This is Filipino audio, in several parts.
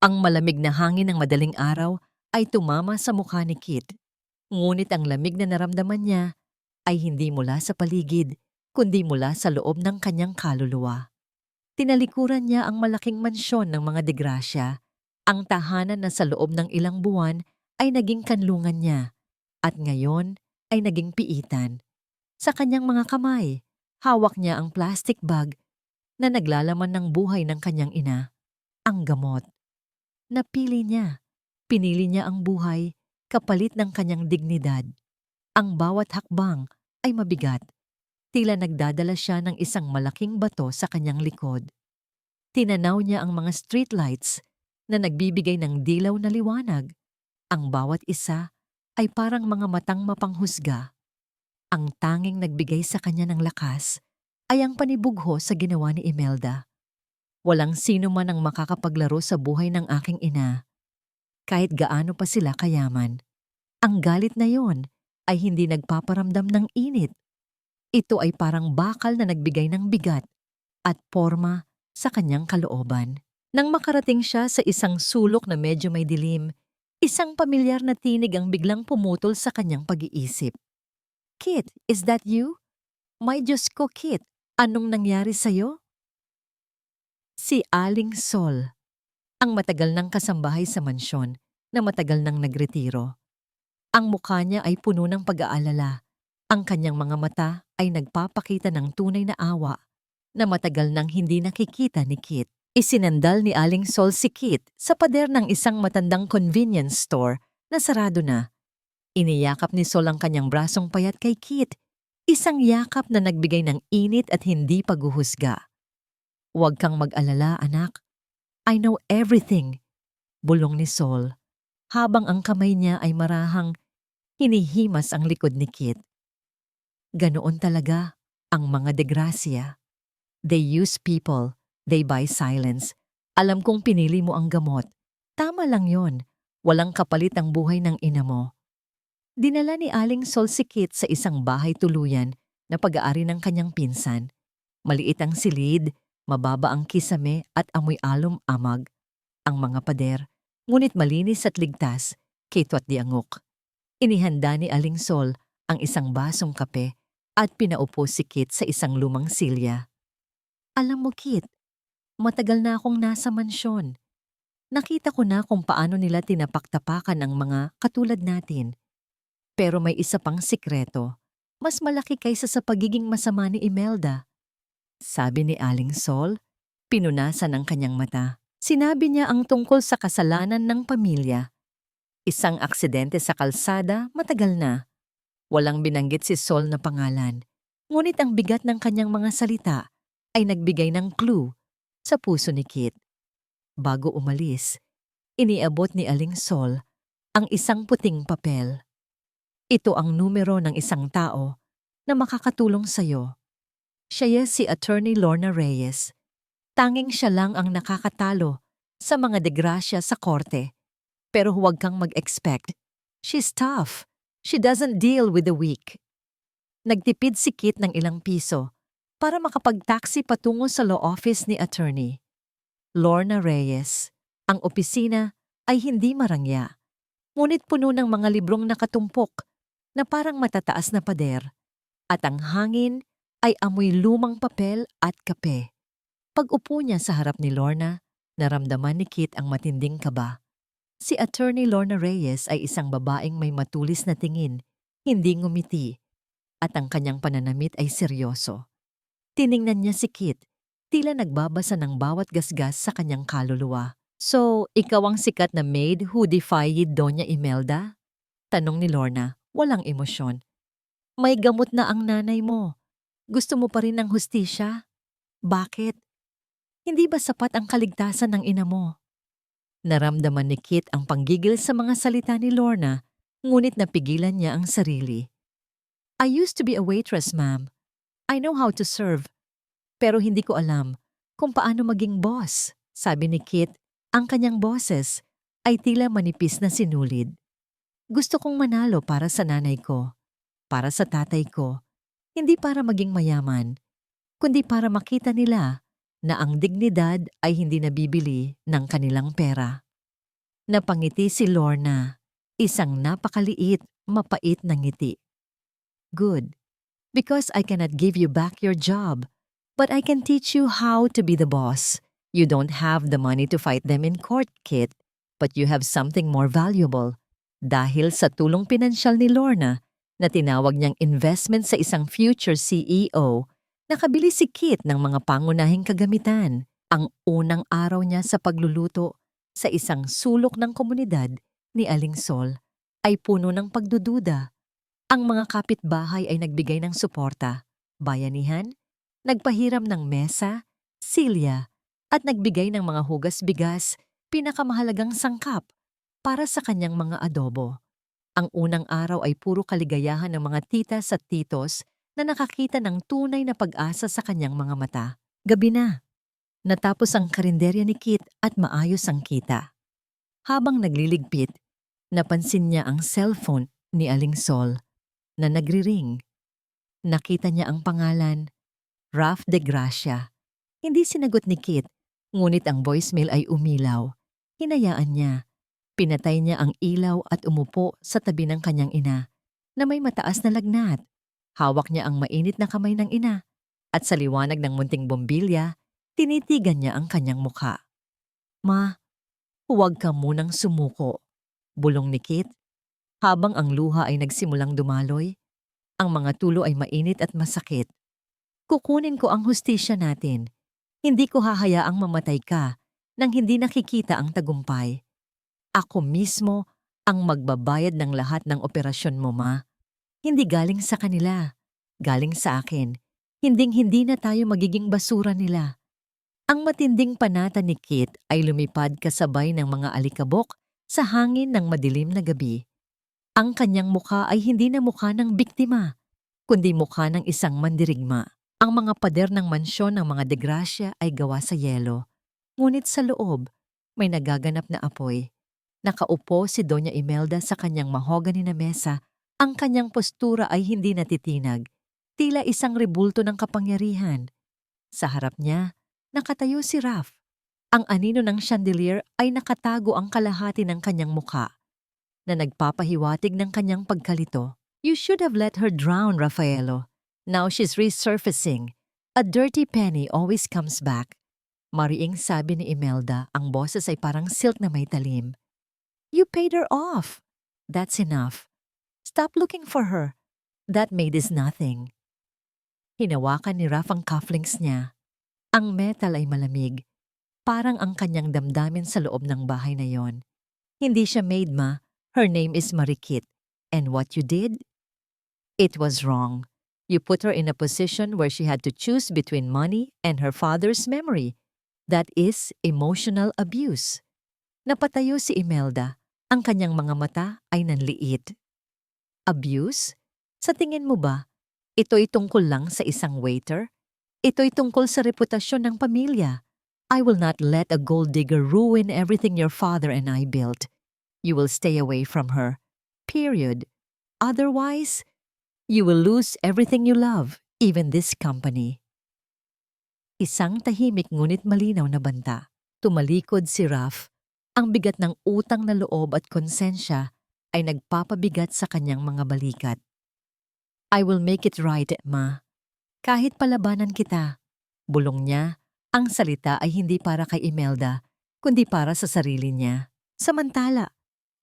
Ang malamig na hangin ng madaling araw ay tumama sa mukha ni Kit. Ngunit ang lamig na naramdaman niya ay hindi mula sa paligid, kundi mula sa loob ng kanyang kaluluwa. Tinalikuran niya ang malaking mansyon ng mga degrasya. Ang tahanan na sa loob ng ilang buwan ay naging kanlungan niya at ngayon ay naging piitan. Sa kanyang mga kamay, hawak niya ang plastic bag na naglalaman ng buhay ng kanyang ina, ang gamot. Napili niya. Pinili niya ang buhay kapalit ng kanyang dignidad. Ang bawat hakbang ay mabigat. Tila nagdadala siya ng isang malaking bato sa kanyang likod. Tinanaw niya ang mga streetlights na nagbibigay ng dilaw na liwanag. Ang bawat isa ay parang mga matang mapanghusga. Ang tanging nagbigay sa kanya ng lakas ay ang panibugho sa ginawa ni Imelda. Walang sino man ang makakapaglaro sa buhay ng aking ina. Kahit gaano pa sila kayaman. Ang galit na yon ay hindi nagpaparamdam ng init. Ito ay parang bakal na nagbigay ng bigat at porma sa kanyang kalooban. Nang makarating siya sa isang sulok na medyo may dilim, isang pamilyar na tinig ang biglang pumutol sa kanyang pag-iisip. "Kit, is that you? My Diyos ko, Kit, anong nangyari sa'yo?" Si Aling Sol, ang matagal ng kasambahay sa mansyon na matagal nang nagretiro. Ang mukha niya ay puno ng pag-aalala. Ang kanyang mga mata ay nagpapakita ng tunay na awa na matagal nang hindi nakikita ni Kit. Isinandal ni Aling Sol si Kit sa pader ng isang matandang convenience store na sarado na. Iniyakap ni Sol ang kanyang brasong payat kay Kit, isang yakap na nagbigay ng init at hindi paghuhusga. "Huwag kang mag-alala, anak. I know everything," bulong ni Sol, habang ang kamay niya ay marahang hinihimas ang likod ni Kit. Ganoon talaga ang mga degrasya. They use people, they buy silence. Alam kong pinili mo ang gamot. Tama lang yon. Walang kapalit ang buhay ng ina mo. Dinala ni Aling Sol si Kit sa isang bahay tuluyan na pag-aari ng kanyang pinsan. Maliit ang silid, mababa ang kisame at amoy alum-amag ang mga pader, ngunit malinis at ligtas, kitwat di angok. Inihanda ni Aling Sol ang isang basong kape at pinaupo si Kit sa isang lumang silya. "Alam mo, Kit, matagal na akong nasa mansyon. Nakita ko na kung paano nila tinapaktapakan ang mga katulad natin. Pero may isa pang sikreto, mas malaki kaysa sa pagiging masama ni Imelda," sabi ni Aling Sol, pinunasan ang kanyang mata. Sinabi niya ang tungkol sa kasalanan ng pamilya. Isang aksidente sa kalsada, matagal na. Walang binanggit si Sol na pangalan. Ngunit ang bigat ng kanyang mga salita ay nagbigay ng clue sa puso ni Kit. Bago umalis, iniabot ni Aling Sol ang isang puting papel. "Ito ang numero ng isang tao na makakatulong sa'yo. Siya si Attorney Lorna Reyes. Tanging siya lang ang nakakatalo sa mga degrasya sa korte. Pero huwag kang mag-expect. She's tough. She doesn't deal with the weak." Nagtipid si Kit ng ilang piso para makapag-taxi patungo sa law office ni Attorney Lorna Reyes. Ang opisina ay hindi marangya, ngunit puno ng mga librong nakatumpok na parang matataas na pader, at ang hangin ay amoy lumang papel at kape. Pag-upo niya sa harap ni Lorna, naramdaman ni Kit ang matinding kaba. Si Attorney Lorna Reyes ay isang babaeng may matulis na tingin, hindi ngumiti, at ang kanyang pananamit ay seryoso. Tiningnan niya si Kit, tila nagbabasa ng bawat gasgas sa kanyang kaluluwa. "So, ikaw ang sikat na maid who defied Doña Imelda?" tanong ni Lorna, walang emosyon. "May gamot na ang nanay mo. Gusto mo pa rin ng hustisya? Bakit? Hindi ba sapat ang kaligtasan ng ina mo?" Naramdaman ni Kit ang panggigil sa mga salita ni Lorna, ngunit napigilan niya ang sarili. "I used to be a waitress, ma'am. I know how to serve. Pero hindi ko alam kung paano maging boss," sabi ni Kit. Ang kanyang boses ay tila manipis na sinulid. "Gusto kong manalo para sa nanay ko, para sa tatay ko, hindi para maging mayaman, kundi para makita nila na ang dignidad ay hindi nabibili ng kanilang pera." Napangiti si Lorna. Isang napakaliit, mapait na ngiti. Good. Because I cannot give you back your job, but I can teach you how to be the boss. You don't have the money to fight them in court, Kit, but you have something more valuable. Dahil sa tulong pinansyal ni Lorna na tinawag niyang investment sa isang future CEO, nakabili si Kit ng mga pangunahing kagamitan. Ang unang araw niya sa pagluluto sa isang sulok ng komunidad ni Aling Sol ay puno ng pagdududa. Ang mga kapitbahay ay nagbigay ng suporta, bayanihan, nagpahiram ng mesa, silya, at nagbigay ng mga hugas-bigas, pinakamahalagang sangkap para sa kanyang mga adobo. Ang unang araw ay puro kaligayahan ng mga titas at titos na nakakita ng tunay na pag-asa sa kanyang mga mata. Gabi na. Natapos ang karinderya ni Kit at maayos ang kita. Habang nagliligpit, napansin niya ang cellphone ni Aling Sol na nagri-ring. Nakita niya ang pangalan, Raf de Gracia. Hindi sinagot ni Kit, ngunit ang voicemail ay umilaw. Hinayaan niya. Pinatay niya ang ilaw at umupo sa tabi ng kanyang ina na may mataas na lagnat. Hawak niya ang mainit na kamay ng ina at sa liwanag ng munting bombilya, tinitigan niya ang kanyang mukha. Ma, huwag ka munang sumuko, bulong ni Kit. Habang ang luha ay nagsimulang dumaloy, ang mga tulo ay mainit at masakit. Kukunin ko ang hustisya natin. Hindi ko hahayaang mamatay ka nang hindi nakikita ang tagumpay. Ako mismo ang magbabayad ng lahat ng operasyon mo, Ma. Hindi galing sa kanila. Galing sa akin. Hinding-hindi na tayo magiging basura nila. Ang matinding panata ni Kit ay lumipad kasabay ng mga alikabok sa hangin ng madilim na gabi. Ang kanyang mukha ay hindi na mukha ng biktima, kundi mukha ng isang mandirigma. Ang mga pader ng mansyon ng mga de Gracia ay gawa sa yelo. Ngunit sa loob, may nagaganap na apoy. Nakaupo si Doña Imelda sa kanyang mahogany na mesa. Ang kanyang postura ay hindi natitinag. Tila isang rebulto ng kapangyarihan. Sa harap niya, nakatayo si Raf. Ang anino ng chandelier ay nakatago ang kalahati ng kanyang mukha na nagpapahiwatig ng kanyang pagkalito. You should have let her drown, Rafaelo. Now she's resurfacing. A dirty penny always comes back. Mariing sabi ni Imelda, ang boses ay parang silk na may talim. You paid her off. That's enough. Stop looking for her. That maid is nothing. Hinawakan ni Raf ang cufflinks niya. Ang metal ay malamig. Parang ang kanyang damdamin sa loob ng bahay na yon. Hindi siya maid, Ma. Her name is Marikit. And what you did? It was wrong. You put her in a position where she had to choose between money and her father's memory. That is emotional abuse. Napatayo si Imelda. Ang kanyang mga mata ay nanliit. Abuse? Sa tingin mo ba, ito'y tungkol lang sa isang waiter? Ito'y tungkol sa reputasyon ng pamilya. I will not let a gold digger ruin everything your father and I built. You will stay away from her. Period. Otherwise, you will lose everything you love, even this company. Isang tahimik ngunit malinaw na banta. Tumalikod si Raf. Ang bigat ng utang na loob at konsensya ay nagpapabigat sa kanyang mga balikat. I will make it right, Ma. Kahit palabanan kita, bulong niya, ang salita ay hindi para kay Imelda, kundi para sa sarili niya. Samantala,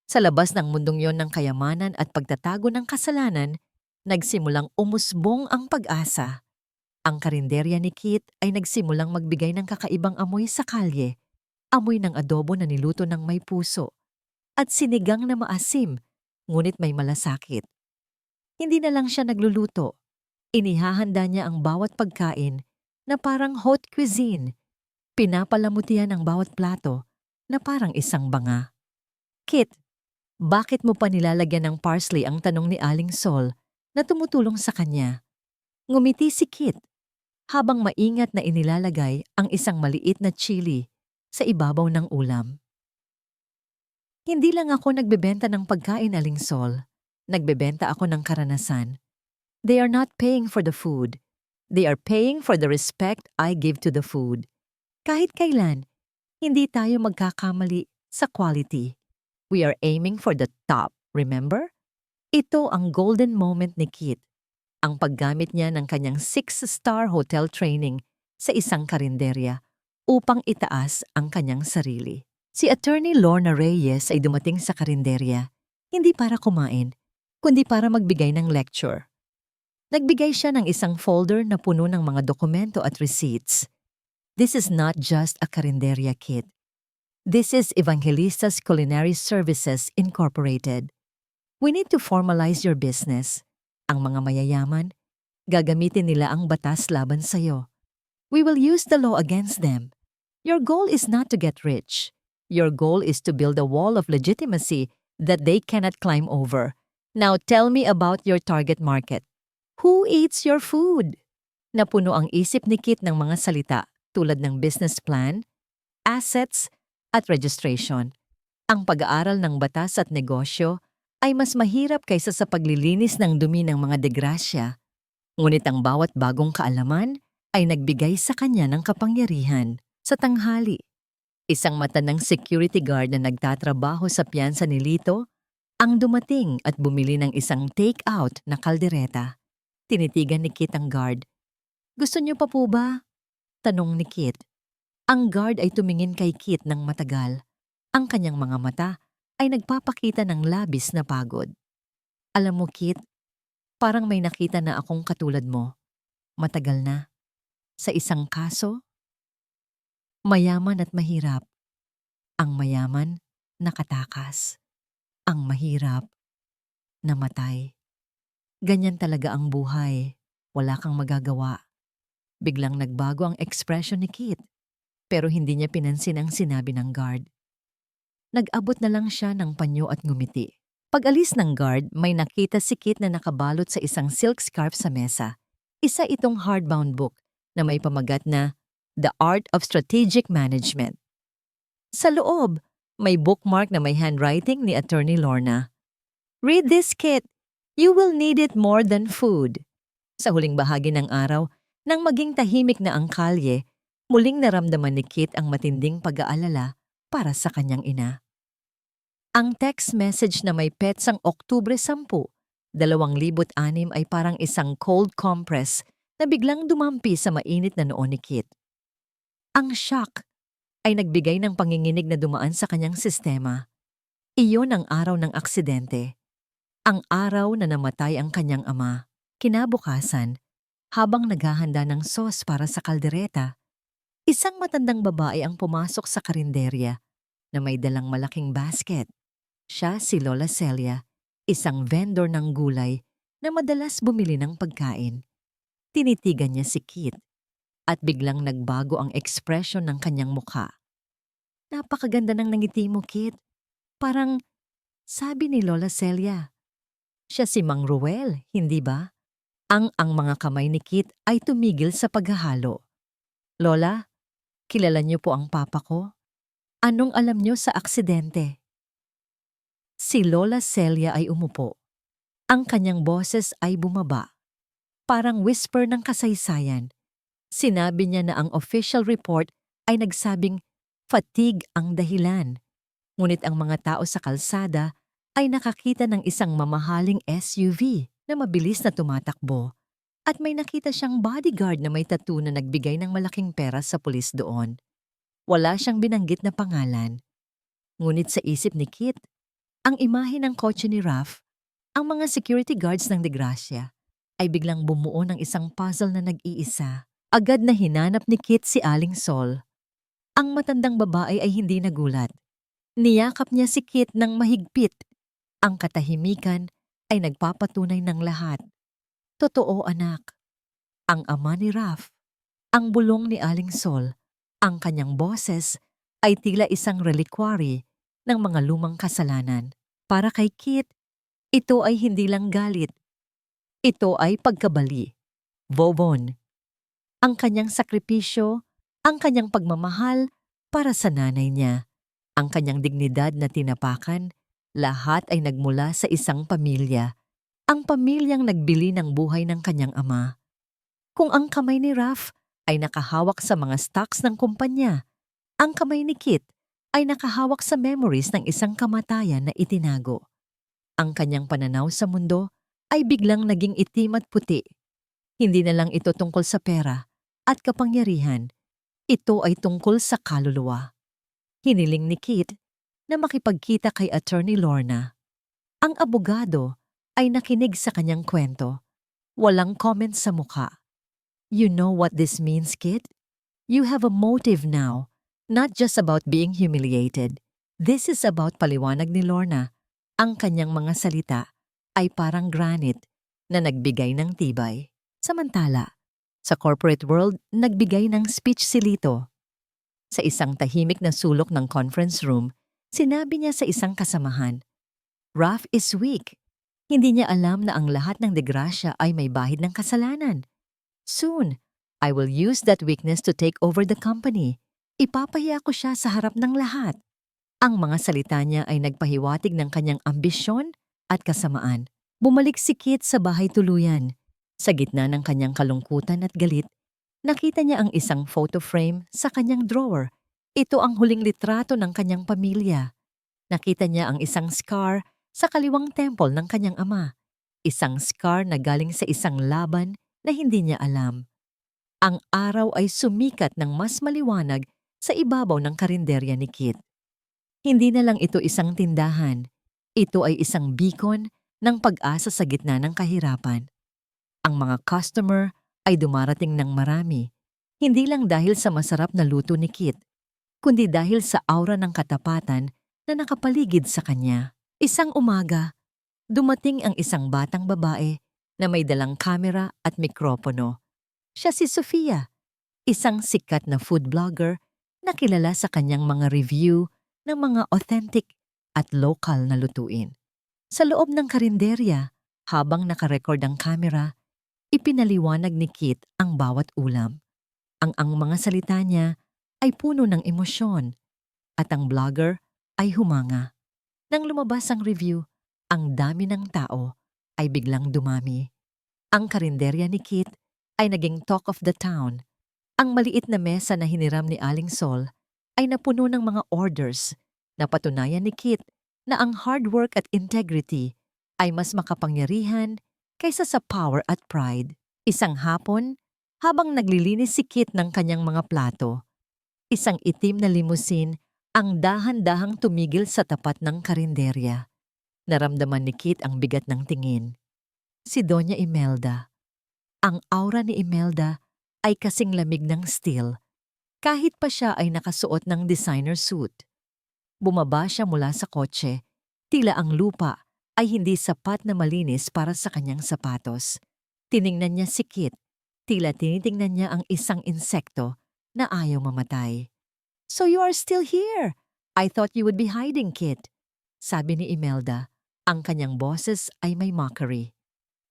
sa labas ng mundong yon ng kayamanan at pagtatago ng kasalanan, nagsimulang umusbong ang pag-asa. Ang karinderya ni Kit ay nagsimulang magbigay ng kakaibang amoy sa kalye, amoy ng adobo na niluto ng may puso, at sinigang na maasim, ngunit may malasakit. Hindi na lang siya nagluluto. Inihahanda niya ang bawat pagkain na parang haute cuisine. Pinapalamutian ang bawat plato na parang isang banga. Kit, bakit mo pa nilalagyan ng parsley ang tanong ni Aling Sol na tumutulong sa kanya? Ngumiti si Kit habang maingat na inilalagay ang isang maliit na chili sa ibabaw ng ulam. Hindi lang ako nagbebenta ng pagkain, Aling Sol. Nagbebenta ako ng karanasan. They are not paying for the food. They are paying for the respect I give to the food. Kahit kailan, hindi tayo magkakamali sa quality. We are aiming for the top, remember? Ito ang golden moment ni Kit, ang paggamit niya ng kanyang 6-star hotel training sa isang karinderya upang itaas ang kanyang sarili. Si Attorney Lorna Reyes ay dumating sa karinderya, hindi para kumain, kundi para magbigay ng lecture. Nagbigay siya ng isang folder na puno ng mga dokumento at receipts. This is not just a karinderya, Kit. This is Evangelistas Culinary Services Incorporated. We need to formalize your business. Ang mga mayayaman, gagamitin nila ang batas laban sa'yo. We will use the law against them. Your goal is not to get rich. Your goal is to build a wall of legitimacy that they cannot climb over. Now tell me about your target market. Who eats your food? Napuno ang isip ni Kit ng mga salita tulad ng business plan, assets, at registration. Ang pag-aaral ng batas at negosyo ay mas mahirap kaysa sa paglilinis ng dumi ng mga degrasya. Ngunit ang bawat bagong kaalaman ay nagbigay sa kanya ng kapangyarihan. Sa tanghali, isang matandang security guard na nagtatrabaho sa piyansa ni Lito ang dumating at bumili ng isang take-out na kaldereta. Tinitigan ni Kit ang guard. Gusto niyo pa po ba? Tanong ni Kit. Ang guard ay tumingin kay Kit ng matagal. Ang kanyang mga mata ay nagpapakita ng labis na pagod. Alam mo, Kit, parang may nakita na akong katulad mo. Matagal na. Sa isang kaso, mayaman at mahirap. Ang mayaman, nakatakas. Ang mahirap, namatay. Ganyan talaga ang buhay. Wala kang magagawa. Biglang nagbago ang ekspresyon ni Kit, pero hindi niya pinansin ang sinabi ng guard. Nag-abot na lang siya ng panyo at ngumiti. Pag-alis ng guard, may nakita si Kit na nakabalot sa isang silk scarf sa mesa. Isa itong hardbound book na may pamagat na The Art of Strategic Management. Sa loob, may bookmark na may handwriting ni Attorney Lorna. Read this, Kit. You will need it more than food. Sa huling bahagi ng araw, nang maging tahimik na ang kalye, muling naramdaman ni Kit ang matinding pag-aalala para sa kanyang ina. Ang text message na may petsang Oktubre 10, 2006 ay parang isang cold compress na biglang dumampi sa mainit na noo ni Kit. Ang shock ay nagbigay ng panginginig na dumaan sa kanyang sistema. Iyon ang araw ng aksidente. Ang araw na namatay ang kanyang ama. Kinabukasan, habang naghahanda ng sauce para sa kaldereta, isang matandang babae ang pumasok sa karinderya na may dalang malaking basket. Siya si Lola Celia, isang vendor ng gulay na madalas bumili ng pagkain. Tinitigan niya si Kit at biglang nagbago ang ekspresyon ng kanyang mukha. Napakaganda ng nangiti mo, Kit. Parang sabi ni Lola Celia. Siya si Mang Ruel, hindi ba? Ang mga kamay ni Kit ay tumigil sa paghahalo. Lola, kilala niyo po ang papa ko? Anong alam niyo sa aksidente? Si Lola Celia ay umupo. Ang kanyang boses ay bumaba. Parang whisper ng kasaysayan. Sinabi niya na ang official report ay nagsabing fatigue ang dahilan. Ngunit ang mga tao sa kalsada ay nakakita ng isang mamahaling SUV na mabilis na tumatakbo at may nakita siyang bodyguard na may tattoo na nagbigay ng malaking pera sa pulis doon. Wala siyang binanggit na pangalan. Ngunit sa isip ni Kit, ang imahe ng kotse ni Raf, ang mga security guards ng Degracia, ay biglang bumuo ng isang puzzle na nag-iisa. Agad na hinanap ni Kit si Aling Sol. Ang matandang babae ay hindi nagulat. Niyakap niya si Kit ng mahigpit. Ang katahimikan ay nagpapatunay ng lahat. Totoo, anak. Ang ama ni Raf, ang bulong ni Aling Sol, ang kanyang boses ay tila isang reliquary ng mga lumang kasalanan. Para kay Kit, ito ay hindi lang galit. Ito ay pagkabali. Vovon. Ang kanyang sakripisyo, ang kanyang pagmamahal para sa nanay niya, ang kanyang dignidad na tinapakan, lahat ay nagmula sa isang pamilya. Ang pamilyang nagbili ng buhay ng kanyang ama. Kung ang kamay ni Raf ay nakahawak sa mga stocks ng kumpanya, ang kamay ni Kit ay nakahawak sa memories ng isang kamatayan na itinago. Ang kanyang pananaw sa mundo ay biglang naging itim at puti. Hindi na lang ito tungkol sa pera at kapangyarihan. Ito ay tungkol sa kaluluwa. Hiniling ni Kit na makipagkita kay Attorney Lorna. Ang abogado ay nakinig sa kanyang kwento. Walang comment sa mukha. You know what this means, Kit? You have a motive now, not just about being humiliated. This is about, paliwanag ni Lorna. Ang kanyang mga salita ay parang granite na nagbigay ng tibay. Samantala, sa corporate world, nagbigay ng speech si Lito. Sa isang tahimik na sulok ng conference room, sinabi niya sa isang kasamahan, Ralph is weak. Hindi niya alam na ang lahat ng degrasya ay may bahid ng kasalanan. Soon, I will use that weakness to take over the company. Ipapahiya ko siya sa harap ng lahat. Ang mga salita niya ay nagpahiwatig ng kanyang ambisyon at kasamaan. Bumalik si Kit sa bahay tuluyan. Sa gitna ng kanyang kalungkutan at galit, nakita niya ang isang photo frame sa kanyang drawer. Ito ang huling litrato ng kanyang pamilya. Nakita niya ang isang scar sa kaliwang temple ng kanyang ama. Isang scar na galing sa isang laban na hindi niya alam. Ang araw ay sumikat ng mas maliwanag sa ibabaw ng karinderya ni Kit. Hindi na lang ito isang tindahan. Ito ay isang beacon ng pag-asa sa gitna ng kahirapan. Ang mga customer ay dumarating ng marami, hindi lang dahil sa masarap na luto ni Kit, kundi dahil sa aura ng katapatan na nakapaligid sa kanya. Isang umaga, dumating ang isang batang babae na may dalang kamera at mikropono. Siya si Sofia, isang sikat na food blogger na kilala sa kanyang mga review ng mga authentic at local na lutuin. Sa loob ng karinderya, habang nakarecord ang kamera, ipinaliwanag ni Kit ang bawat ulam. Ang mga salita niya ay puno ng emosyon at ang blogger ay humanga. Nang lumabas ang review, ang dami ng tao ay biglang dumami. Ang karinderya ni Kit ay naging talk of the town. Ang maliit na mesa na hiniram ni Aling Sol ay napuno ng mga orders na patunayan ni Kit na ang hard work at integrity ay mas makapangyarihan kaysa sa power at pride. Isang hapon, habang naglilinis si Kit ng kanyang mga plato, isang itim na limousine ang dahan-dahang tumigil sa tapat ng karinderya. Naramdaman ni Kit ang bigat ng tingin. Si Doña Imelda. Ang aura ni Imelda ay kasing lamig ng steel, kahit pa siya ay nakasuot ng designer suit. Bumaba siya mula sa kotse, tila ang lupa ay hindi sapat na malinis para sa kanyang sapatos. Tiningnan niya si Kit, tila tinitingnan niya ang isang insekto na ayaw mamatay. So you are still here? I thought you would be hiding, Kit. Sabi ni Imelda, ang kanyang boses ay may mockery.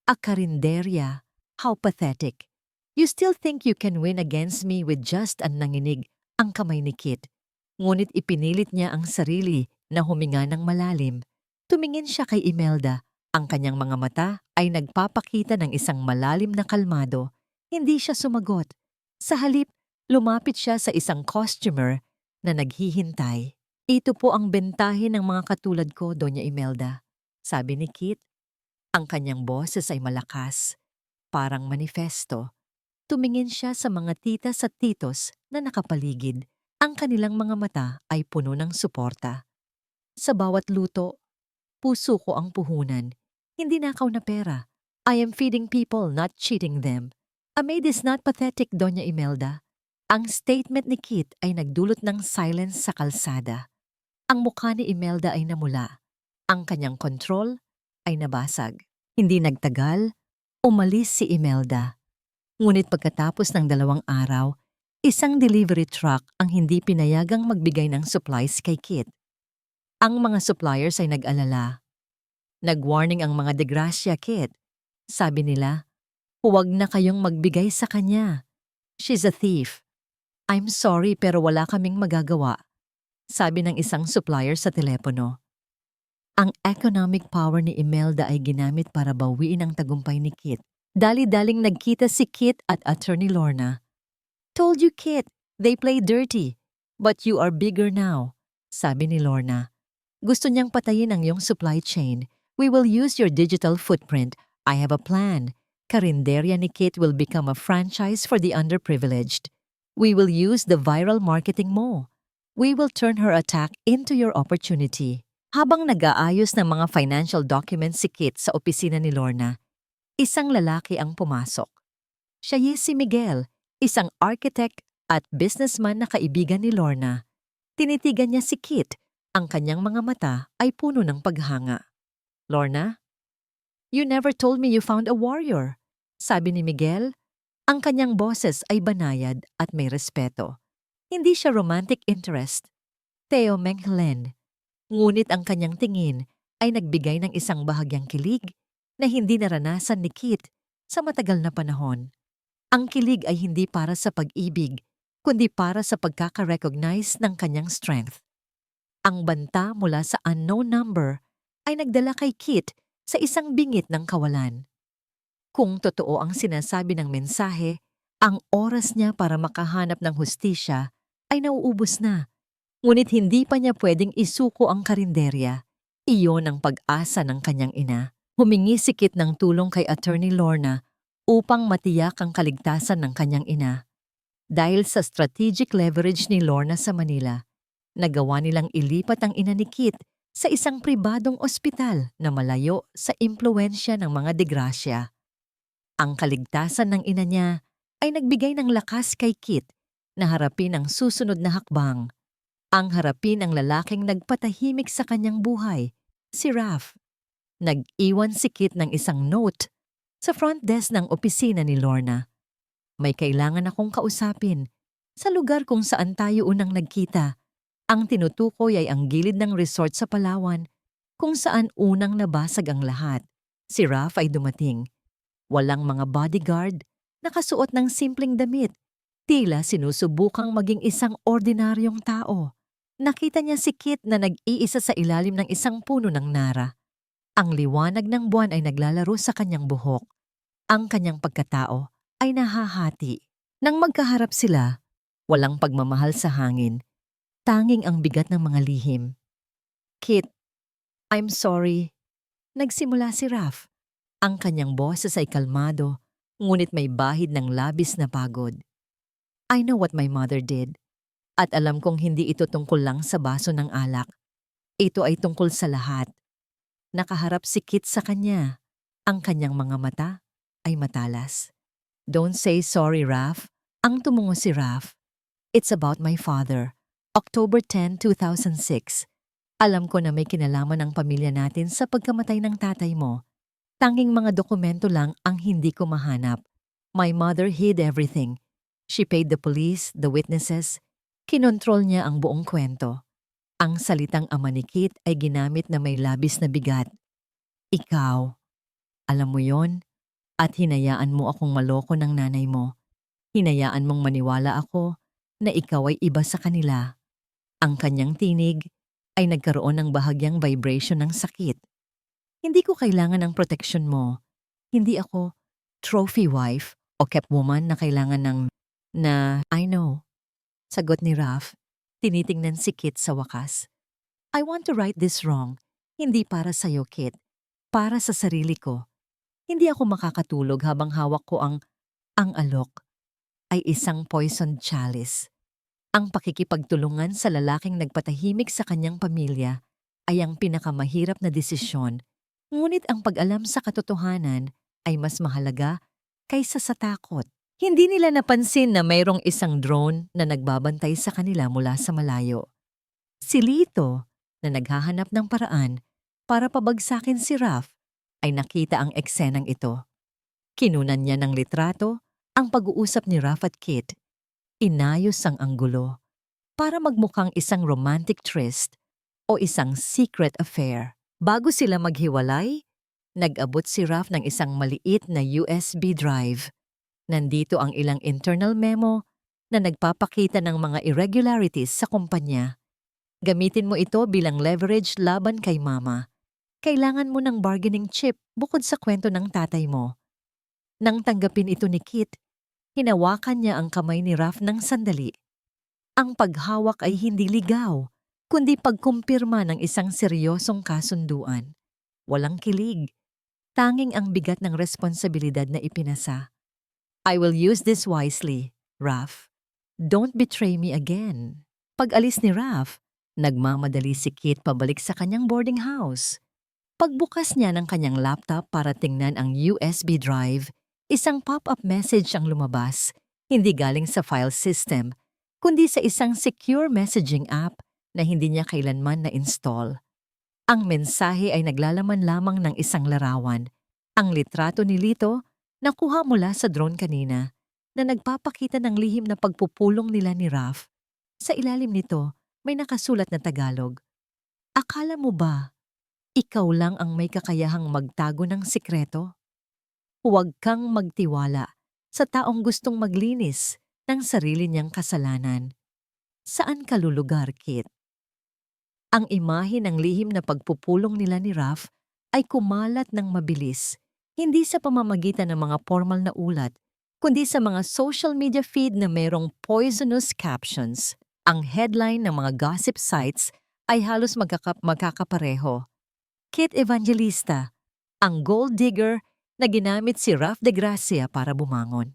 A karinderya, how pathetic. You still think you can win against me with just an nanginig ang kamay ni Kit. Ngunit ipinilit niya ang sarili na huminga ng malalim. Tumingin siya kay Imelda. Ang kanyang mga mata ay nagpapakita ng isang malalim na kalmado. Hindi siya sumagot. Sa halip, lumapit siya sa isang costumer na naghihintay. Ito po ang bentahe ng mga katulad ko, Doña Imelda. Sabi ni Kit. Ang kanyang boses ay malakas, parang manifesto. Tumingin siya sa mga titas at titos na nakapaligid. Ang kanilang mga mata ay puno ng suporta. Sa bawat luto, puso ko ang puhunan. Hindi nakaw na pera. I am feeding people, not cheating them. A maid is not pathetic, Doña Imelda. Ang statement ni Kit ay nagdulot ng silence sa kalsada. Ang mukha ni Imelda ay namula. Ang kanyang kontrol ay nabasag. Hindi nagtagal, umalis si Imelda. Ngunit pagkatapos ng 2 araw, isang delivery truck ang hindi pinayagang magbigay ng supplies kay Kit. Ang mga suppliers ay nag-alala. Nag-warning ang mga degrasya, Kit. Sabi nila, huwag na kayong magbigay sa kanya. She's a thief. I'm sorry pero wala kaming magagawa. Sabi ng isang supplier sa telepono. Ang economic power ni Imelda ay ginamit para bawiin ang tagumpay ni Kit. Dali-daling nagkita si Kit at Attorney Lorna. Told you, Kit, they play dirty. But you are bigger now. sabi ni Lorna. Gusto niyang patayin ang iyong supply chain. We will use your digital footprint. I have a plan. Karinderya ni Kit will become a franchise for the underprivileged. We will use the viral marketing mo. We will turn her attack into your opportunity. Habang nag-aayos ng mga financial documents si Kit sa opisina ni Lorna, isang lalaki ang pumasok. Siya si Miguel, isang architect at businessman na kaibigan ni Lorna. Tinitigan niya si Kit. Ang kanyang mga mata ay puno ng paghanga. Lorna, you never told me you found a warrior, sabi ni Miguel. Ang kanyang boses ay banayad at may respeto. Hindi siya romantic interest. Theo Menghlen. Ngunit ang kanyang tingin ay nagbigay ng isang bahagyang kilig na hindi naranasan ni Kit sa matagal na panahon. Ang kilig ay hindi para sa pag-ibig, kundi para sa pagkaka-recognize ng kanyang strength. Ang banta mula sa unknown number ay nagdala kay Kit sa isang bingit ng kawalan. Kung totoo ang sinasabi ng mensahe, ang oras niya para makahanap ng hustisya ay nauubos na. Ngunit hindi pa niya pwedeng isuko ang karinderya. Iyon ang pag-asa ng kanyang ina. Humingi si Kit ng tulong kay Attorney Lorna upang matiyak ang kaligtasan ng kanyang ina. Dahil sa strategic leverage ni Lorna sa Manila, nagawa nilang ilipat ang ina ni Kit sa isang pribadong ospital na malayo sa impluensya ng mga degrasya. Ang kaligtasan ng ina niya ay nagbigay ng lakas kay Kit na harapin ang susunod na hakbang. Ang harapin ang lalaking nagpatahimik sa kanyang buhay, si Raph. Nag-iwan si Kit ng isang note sa front desk ng opisina ni Lorna. May kailangan akong kausapin sa lugar kung saan tayo unang nagkita. Ang tinutukoy ay ang gilid ng resort sa Palawan kung saan unang nabasag ang lahat. Si Raph ay dumating. Walang mga bodyguard, nakasuot ng simpleng damit. Tila sinusubukang maging isang ordinaryong tao. Nakita niya si Kit na nag-iisa sa ilalim ng isang puno ng nara. Ang liwanag ng buwan ay naglalaro sa kanyang buhok. Ang kanyang pagkatao ay nahahati. Nang magkaharap sila, walang pagmamahal sa hangin. Tanging ang bigat ng mga lihim. Kit, I'm sorry. Nagsimula si Raph. Ang kanyang boses ay kalmado, ngunit may bahid ng labis na pagod. I know what my mother did. At alam kong hindi ito tungkol lang sa baso ng alak. Ito ay tungkol sa lahat. Nakaharap si Kit sa kanya. Ang kanyang mga mata ay matalas. Don't say sorry, Raph. Ang tumungo si Raph. It's about my father. October 10, 2006. Alam ko na may kinalaman ang pamilya natin sa pagkamatay ng tatay mo. Tanging mga dokumento lang ang hindi ko mahanap. My mother hid everything. She paid the police, the witnesses. Kinontrol niya ang buong kwento. Ang salitang ama ni Kit ay ginamit na may labis na bigat. Ikaw. Alam mo yon? At hinayaan mo akong maloko ng nanay mo. Hinayaan mong maniwala ako na ikaw ay iba sa kanila. Ang kanyang tinig ay nagkaroon ng bahagyang vibration ng sakit. Hindi ko kailangan ng proteksyon mo. Hindi ako trophy wife o kept woman na kailangan ng I know. Sagot ni Raph, tinitingnan si Kit sa wakas. I want to right this wrong. Hindi para sa'yo, Kit. Para sa sarili ko. Hindi ako makakatulog habang hawak ko ang alok ay isang poisoned chalice. Ang pakikipagtulungan sa lalaking nagpatahimik sa kanyang pamilya ay ang pinakamahirap na desisyon, ngunit ang pag-alam sa katotohanan ay mas mahalaga kaysa sa takot. Hindi nila napansin na mayroong isang drone na nagbabantay sa kanila mula sa malayo. Si Lito, na naghahanap ng paraan para pabagsakin si Raph, ay nakita ang eksenang ito. Kinunan niya ng litrato ang pag-uusap ni Raph at Kit. Inayos ang anggulo para magmukhang isang romantic tryst o isang secret affair. Bago sila maghiwalay, nag-abot si Raph ng isang maliit na USB drive. Nandito ang ilang internal memo na nagpapakita ng mga irregularities sa kumpanya. Gamitin mo ito bilang leverage laban kay mama. Kailangan mo ng bargaining chip bukod sa kwento ng tatay mo. Nang tanggapin ito ni Kit, hinawakan niya ang kamay ni Raph ng sandali. Ang paghawak ay hindi ligaw. kundi pagkumpirma ng isang seryosong kasunduan. Walang kilig, tanging ang bigat ng responsibilidad na ipinasa. I will use this wisely, Raph. Don't betray me again. Pag-alis ni Raph, nagmamadali si Kit pabalik sa kanyang boarding house. Pagbukas niya ng kanyang laptop para tingnan ang USB drive, isang pop-up message ang lumabas, hindi galing sa file system, kundi sa isang secure messaging app na hindi niya kailanman na-install. Ang mensahe ay naglalaman lamang ng isang larawan, ang litrato ni Lito nakuha mula sa drone kanina na nagpapakita ng lihim na pagpupulong nila ni Raph. Sa ilalim nito, may nakasulat na Tagalog. Akala mo ba, ikaw lang ang may kakayahang magtago ng sikreto? Huwag kang magtiwala sa taong gustong maglinis ng sarili niyang kasalanan. Saan ka lulugar, Kit? Ang imahe ng lihim na pagpupulong nila ni Raph ay kumalat ng mabilis, hindi sa pamamagitan ng mga formal na ulat, kundi sa mga social media feed na mayroong poisonous captions. Ang headline ng mga gossip sites ay halos magkakapareho. Kit Evangelista, ang gold digger na ginamit si Raph de Gracia para bumangon.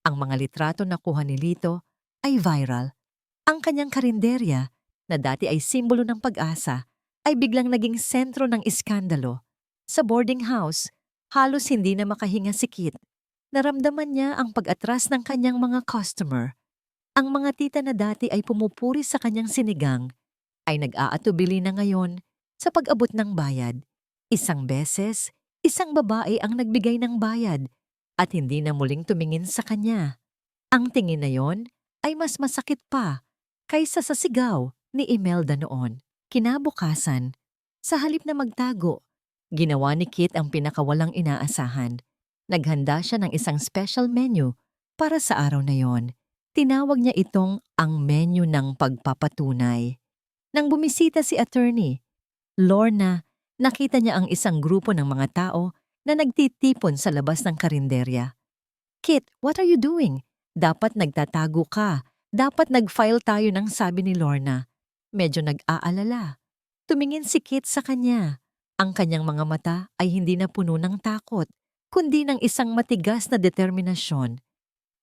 Ang mga litrato na kuha ni Lito ay viral. Ang kanyang karinderya, na dati ay simbolo ng pag-asa, ay biglang naging sentro ng iskandalo. Sa boarding house, halos hindi na makahinga si Kit. Naramdaman niya ang pag-atras ng kanyang mga customer. Ang mga tita na dati ay pumupuri sa kanyang sinigang, ay nag-aatubili na ngayon sa pag-abot ng bayad. Isang beses, isang babae ang nagbigay ng bayad at hindi na muling tumingin sa kanya. Ang tingin na yon ay mas masakit pa kaysa sa sigaw ni Imelda noon. Kinabukasan, sa halip na magtago, ginawa ni Kit ang pinakawalang inaasahan. Naghanda siya ng isang special menu para sa araw na yon. Tinawag niya itong ang menu ng pagpapatunay. Nang bumisita si attorney, Lorna, nakita niya ang isang grupo ng mga tao na nagtitipon sa labas ng karinderya. Kit, what are you doing? Dapat nagtatago ka. Dapat nag-file tayo ng sabi ni Lorna. Medyo nag-aalala. Tumingin si Kit sa kanya. Ang kanyang mga mata ay hindi na puno ng takot, kundi ng isang matigas na determinasyon.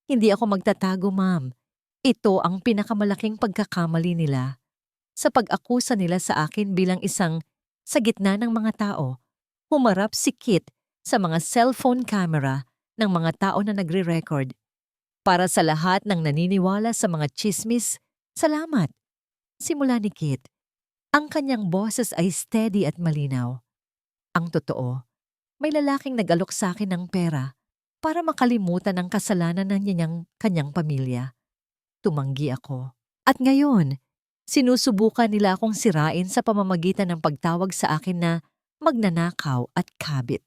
Hindi ako magtatago, ma'am. Ito ang pinakamalaking pagkakamali nila. Sa pag-akusa nila sa akin bilang isang sa gitna ng mga tao, humarap si Kit sa mga cellphone camera ng mga tao na nagre-record. Para sa lahat ng naniniwala sa mga chismis, salamat. Simula ni Kit, ang kanyang boses ay steady at malinaw. Ang totoo, may lalaking nag-alok sa akin ng pera para makalimutan ang kasalanan ng kanyang pamilya. Tumanggi ako. At ngayon, sinusubukan nila akong sirain sa pamamagitan ng pagtawag sa akin na magnanakaw at kabit.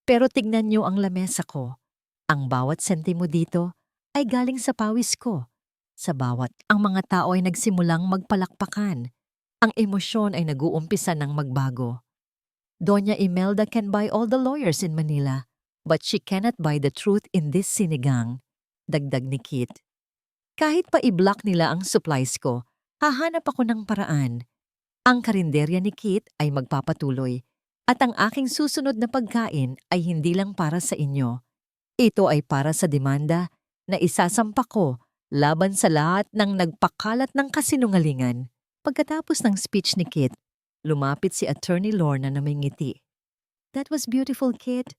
Pero tignan niyo ang lamesa ko. Ang bawat sentimo dito ay galing sa pawis ko. Sa bawat, ang mga tao ay nagsimulang magpalakpakan. Ang emosyon ay nag-uumpisa ng magbago. Doña Imelda can buy all the lawyers in Manila, but she cannot buy the truth in this sinigang, dagdag ni Kit. Kahit pa i-block nila ang supplies ko, hahanap ako ng paraan. Ang karinderya ni Kit ay magpapatuloy, at ang aking susunod na pagkain ay hindi lang para sa inyo. Ito ay para sa demanda na isasampa ko laban sa lahat ng nagpakalat ng kasinungalingan. Pagkatapos ng speech ni Kit, lumapit si Attorney Lorna na may ngiti. That was beautiful, Kit.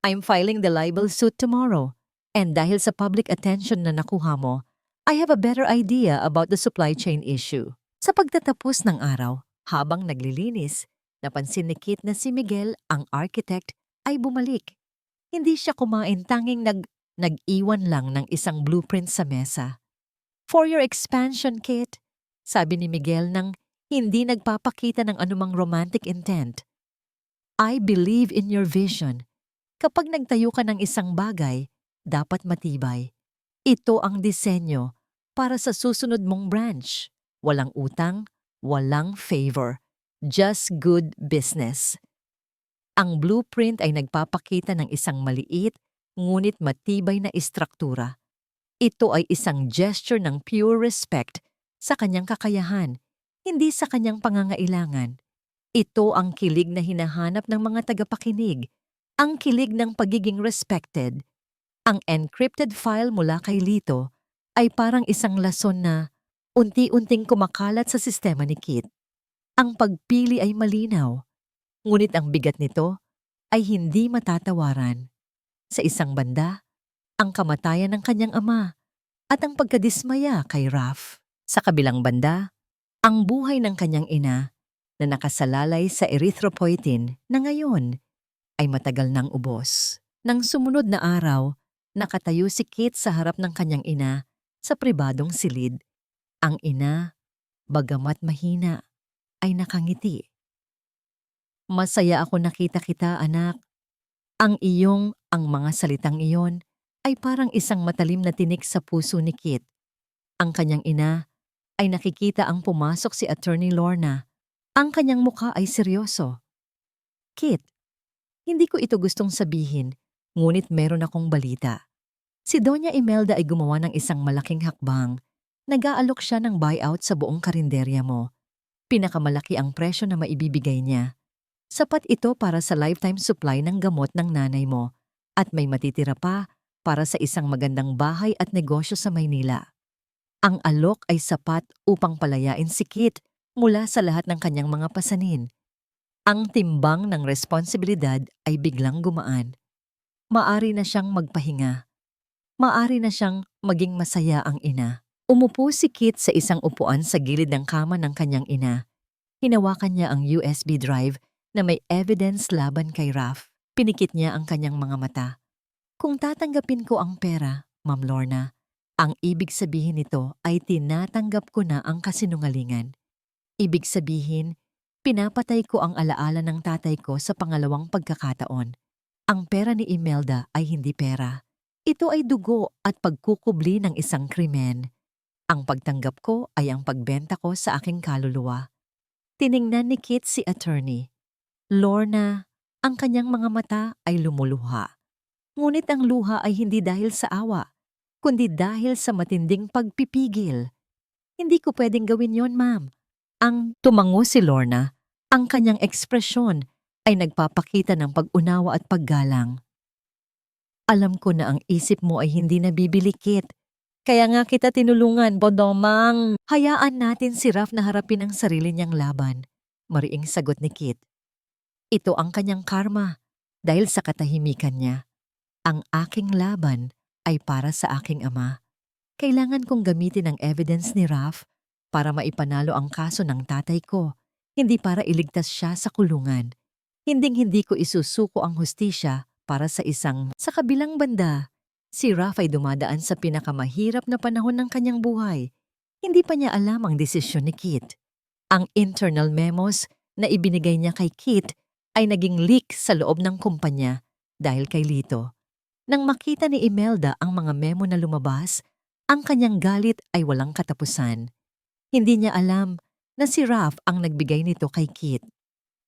I'm filing the libel suit tomorrow. And dahil sa public attention na nakuha mo, I have a better idea about the supply chain issue. Sa pagtatapos ng araw, habang naglilinis, napansin ni Kit na si Miguel, ang architect, ay bumalik. Hindi siya kumain, tanging nag-iwan lang ng isang blueprint sa mesa. For your expansion, Kit, sabi ni Miguel nang hindi nagpapakita ng anumang romantic intent. I believe in your vision. Kapag nagtayo ka ng isang bagay, dapat matibay. Ito ang disenyo para sa susunod mong branch. Walang utang, walang favor. Just good business. Ang blueprint ay nagpapakita ng isang maliit, ngunit matibay na istruktura. Ito ay isang gesture ng pure respect sa kanyang kakayahan, hindi sa kanyang pangangailangan. Ito ang kilig na hinahanap ng mga tagapakinig, ang kilig ng pagiging respected. Ang encrypted file mula kay Lito ay parang isang lason na unti-unting kumakalat sa sistema ni Kit. Ang pagpili ay malinaw, ngunit ang bigat nito ay hindi matatawaran. Sa isang banda, ang kamatayan ng kanyang ama at ang pagkadismaya kay Raph. Sa kabilang banda, ang buhay ng kanyang ina na nakasalalay sa erythropoietin na ngayon ay matagal nang ubos. Nang sumunod na araw, nakatayo si Kit sa harap ng kanyang ina sa pribadong silid. Ang ina, bagamat mahina, ay nakangiti. Masaya ako nakita kita, anak. Ang mga salitang iyon ay parang isang matalim na tinik sa puso ni Kit. Ang kanyang ina ay nakikita ang pumasok si Attorney Lorna. Ang kanyang mukha ay seryoso. Kit, hindi ko ito gustong sabihin, ngunit meron akong balita. Si Doña Imelda ay gumawa ng isang malaking hakbang. Nag-aalok siya ng buyout sa buong karinderya mo. Pinakamalaki ang presyo na maibibigay niya. Sapat ito para sa lifetime supply ng gamot ng nanay mo at may matitira pa para sa isang magandang bahay at negosyo sa Maynila. Ang alok ay sapat upang palayain si Kit mula sa lahat ng kanyang mga pasanin. Ang timbang ng responsibilidad ay biglang gumaan. Maari na siyang magpahinga. Maari na siyang maging masaya ang ina. Umupo si Kit sa isang upuan sa gilid ng kama ng kanyang ina. Hinawakan niya ang USB drive na may evidence laban kay Raph. Pinikit niya ang kanyang mga mata. Kung tatanggapin ko ang pera, Ma'am Lorna, ang ibig sabihin nito ay tinatanggap ko na ang kasinungalingan. Ibig sabihin, pinapatay ko ang alaala ng tatay ko sa pangalawang pagkakataon. Ang pera ni Imelda ay hindi pera. Ito ay dugo at pagkukubli ng isang krimen. Ang pagtanggap ko ay ang pagbenta ko sa aking kaluluwa. Tiningnan ni Kit si attorney. Lorna, ang kanyang mga mata ay lumuluha. Ngunit ang luha ay hindi dahil sa awa, kundi dahil sa matinding pagpipigil. Hindi ko pwedeng gawin yon, ma'am. Ang tumango si Lorna, ang kanyang ekspresyon ay nagpapakita ng pag-unawa at paggalang. Alam ko na ang isip mo ay hindi nabibili, Kit. Kaya nga kita tinulungan, Bodomang. Hayaan natin si Raph na harapin ang sarili niyang laban. Mariing sagot ni Kit. Ito ang kanyang karma dahil sa katahimikan niya. Ang aking laban ay para sa aking ama. Kailangan kong gamitin ang evidence ni Raph para maipanalo ang kaso ng tatay ko, hindi para iligtas siya sa kulungan. Hinding-hindi ko isusuko ang hustisya para sa isang. Sa kabilang banda, si Raph ay dumadaan sa pinakamahirap na panahon ng kanyang buhay. Hindi pa niya alam ang desisyon ni Kit. Ang internal memos na ibinigay niya kay Kit ay naging leak sa loob ng kumpanya dahil kay Lito. Nang makita ni Imelda ang mga memo na lumabas, ang kanyang galit ay walang katapusan. Hindi niya alam na si Raph ang nagbigay nito kay Kit.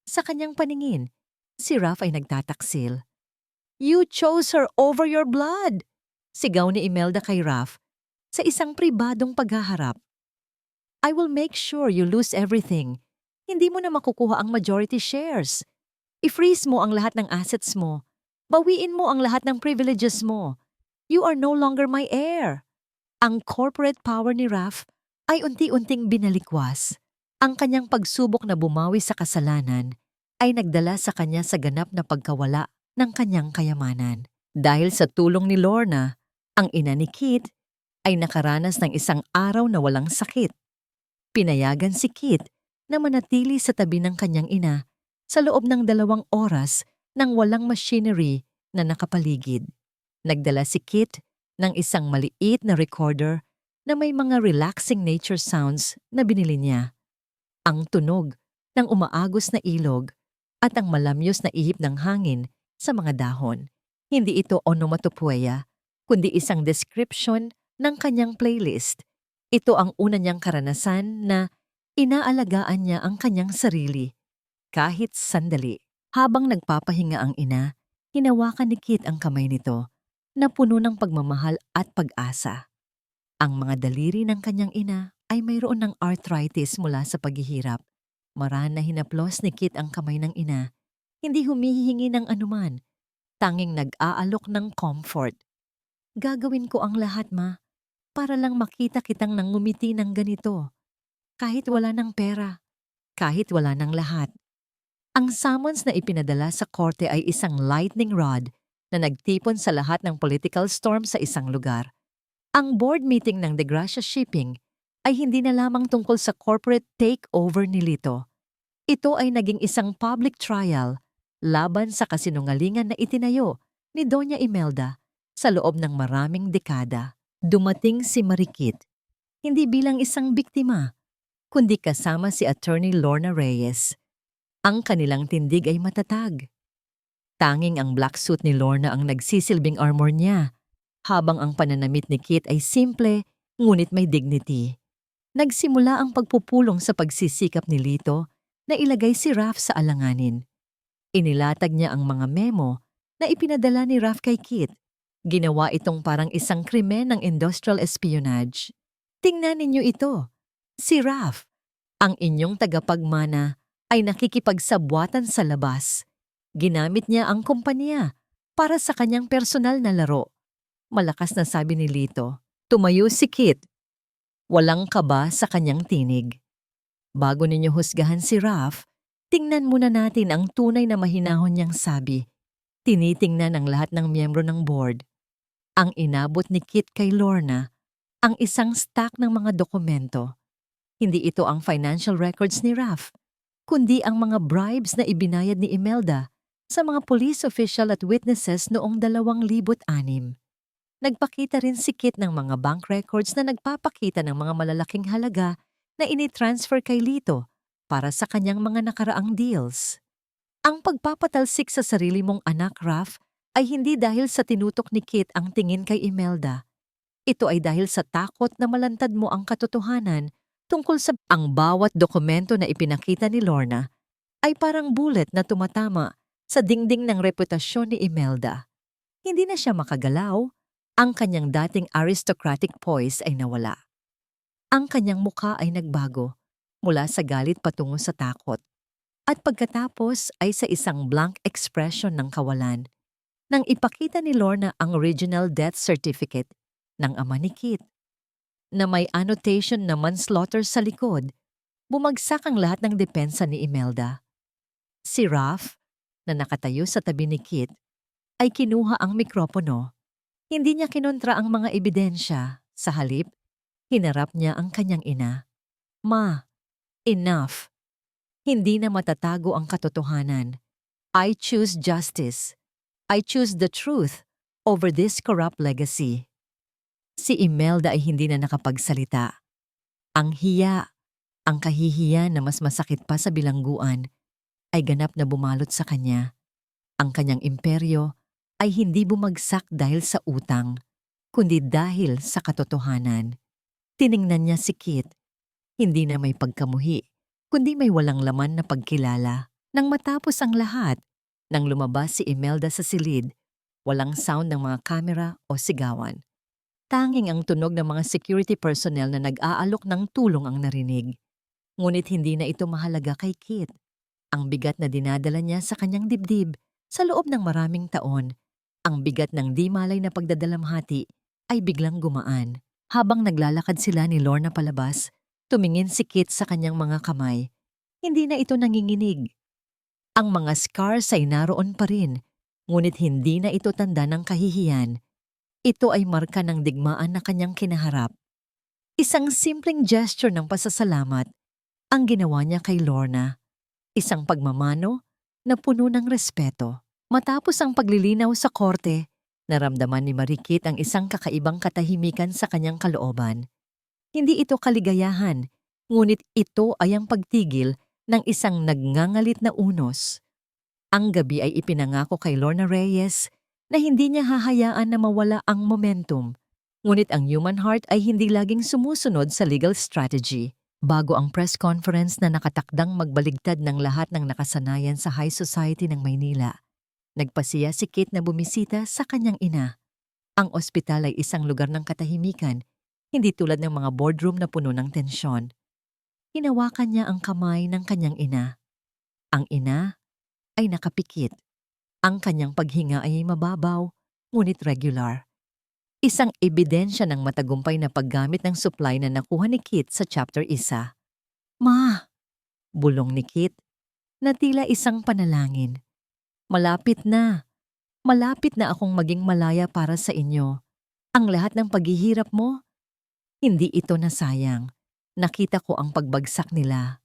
Sa kanyang paningin, si Raph ay nagtataksil. You chose her over your blood! Sigaw ni Imelda kay Raph sa isang pribadong paghaharap. I will make sure you lose everything. Hindi mo na makukuha ang majority shares. I-freeze mo ang lahat ng assets mo. Bawiin mo ang lahat ng privileges mo. You are no longer my heir. Ang corporate power ni Raph ay unti-unting binalikwas. Ang kanyang pagsubok na bumawi sa kasalanan ay nagdala sa kanya sa ganap na pagkawala ng kanyang kayamanan. Dahil sa tulong ni Lorna, ang ina ni Kit ay nakaranas ng isang araw na walang sakit. Pinayagan si Kit na manatili sa tabi ng kanyang ina sa loob ng 2 oras nang walang machinery na nakapaligid. Nagdala si Kit ng isang maliit na recorder na may mga relaxing nature sounds na binili niya. Ang tunog ng umaagos na ilog at ang malamyos na ihip ng hangin sa mga dahon. Hindi ito onomatopoeia, kundi isang description ng kanyang playlist. Ito ang una niyang karanasan na inaalagaan niya ang kanyang sarili, kahit sandali. Habang nagpapahinga ang ina, hinawakan ni Kit ang kamay nito na puno ng pagmamahal at pag-asa. Ang mga daliri ng kanyang ina ay mayroon ng arthritis mula sa paghihirap. Marahan na hinaplos ni Kit ang kamay ng ina. Hindi humihingi ng anuman, tanging nag-aalok ng comfort. Gagawin ko ang lahat, ma, para lang makita kitang nangumiti ng ganito. Kahit wala ng pera, kahit wala ng lahat. Ang summons na ipinadala sa korte ay isang lightning rod na nagtipon sa lahat ng political storm sa isang lugar. Ang board meeting ng De Gracia Shipping ay hindi na lamang tungkol sa corporate takeover ni Lito. Ito ay naging isang public trial laban sa kasinungalingan na itinayo ni Doña Imelda sa loob ng maraming dekada. Dumating si Marikit, hindi bilang isang biktima, kundi kasama si Attorney Lorna Reyes. Ang kanilang tindig ay matatag. Tanging ang black suit ni Lorna ang nagsisilbing armor niya, habang ang pananamit ni Kit ay simple ngunit may dignity. Nagsimula ang pagpupulong sa pagsisikap ni Lito na ilagay si Raf sa alanganin. Inilatag niya ang mga memo na ipinadala ni Raf kay Kit. Ginawa itong parang isang krimen ng industrial espionage. Tingnan ninyo ito. Si Raf, ang inyong tagapagmana, ay nakikipagsabwatan sa labas. Ginamit niya ang kumpanya para sa kanyang personal na laro. Malakas na sabi ni Lito. Tumayo si Kit. Walang kaba sa kanyang tinig. Bago ninyo husgahan si Raf, tingnan muna natin ang tunay na mahinahon niyang sabi. Tinitingnan ng lahat ng miyembro ng board. Ang inabot ni Kit kay Lorna, ang isang stack ng mga dokumento. Hindi ito ang financial records ni Raf, kundi ang mga bribes na ibinayad ni Imelda sa mga police official at witnesses noong 2006. Nagpakita rin si Kit ng mga bank records na nagpapakita ng mga malalaking halaga na ini-transfer kay Lito para sa kanyang mga nakaraang deals. Ang pagpapatalsik sa sarili mong anak, Raf, ay hindi dahil sa tinutok ni Kit ang tingin kay Imelda. Ito ay dahil sa takot na malantad mo ang katotohanan tungkol sa ang bawat dokumento na ipinakita ni Lorna ay parang bullet na tumatama sa dingding ng reputasyon ni Imelda. Hindi na siya makagalaw, ang kanyang dating aristocratic poise ay nawala. Ang kanyang mukha ay nagbago mula sa galit patungo sa takot. At pagkatapos ay sa isang blank expression ng kawalan nang ipakita ni Lorna ang original death certificate ng ama ni Kit na may annotation na manslaughter sa likod. Bumagsak ang lahat ng depensa ni Imelda. Si Raf, na nakatayo sa tabi ni Kit, ay kinuha ang mikropono. Hindi niya kinontra ang mga ebidensya. Sa halip, hinarap niya ang kanyang ina. Ma, enough. Hindi na matatago ang katotohanan. I choose justice. I choose the truth over this corrupt legacy. Si Imelda ay hindi na nakapagsalita. Ang hiya, ang kahihiyan na mas masakit pa sa bilangguan, ay ganap na bumalot sa kanya. Ang kanyang imperyo ay hindi bumagsak dahil sa utang, kundi dahil sa katotohanan. Tiningnan niya si Kit, hindi na may pagkamuhi, kundi may walang laman na pagkilala. Nang matapos ang lahat, nang lumabas si Imelda sa silid, walang sound ng mga kamera o sigawan. Tanging ang tunog ng mga security personnel na nag-aalok ng tulong ang narinig. Ngunit hindi na ito mahalaga kay Kit. Ang bigat na dinadala niya sa kanyang dibdib sa loob ng maraming taon, ang bigat ng di malay na pagdadalamhati ay biglang gumaan. Habang naglalakad sila ni Lorna palabas, tumingin si Kit sa kanyang mga kamay. Hindi na ito nanginginig. Ang mga scars ay naroon pa rin, ngunit hindi na ito tanda ng kahihiyan. Ito ay marka ng digmaan na kanyang kinaharap. Isang simpleng gesture ng pasasalamat ang ginawa niya kay Lorna. Isang pagmamano na puno ng respeto. Matapos ang paglilinaw sa korte, naramdaman ni Marikit ang isang kakaibang katahimikan sa kanyang kalooban. Hindi ito kaligayahan, ngunit ito ay ang pagtigil ng isang nagngangalit na unos. Ang gabi ay ipinangako kay Lorna Reyes na hindi niya hahayaan na mawala ang momentum. Ngunit ang human heart ay hindi laging sumusunod sa legal strategy. Bago ang press conference na nakatakdang magbaligtad ng lahat ng nakasanayan sa high society ng Maynila, nagpasiya si Kit na bumisita sa kanyang ina. Ang ospital ay isang lugar ng katahimikan, Hindi tulad ng mga boardroom na puno ng tensyon. Hinawakan niya ang kamay ng kanyang ina. Ang ina ay nakapikit. Ang kanyang paghinga ay mababaw, ngunit regular. Isang ebidensya ng matagumpay na paggamit ng supply na nakuha ni Kit sa chapter 1. Ma! Bulong ni Kit na tila isang panalangin. Malapit na. Malapit na akong maging malaya para sa inyo. Ang lahat ng paghihirap mo, hindi ito nasayang. Nakita ko ang pagbagsak nila.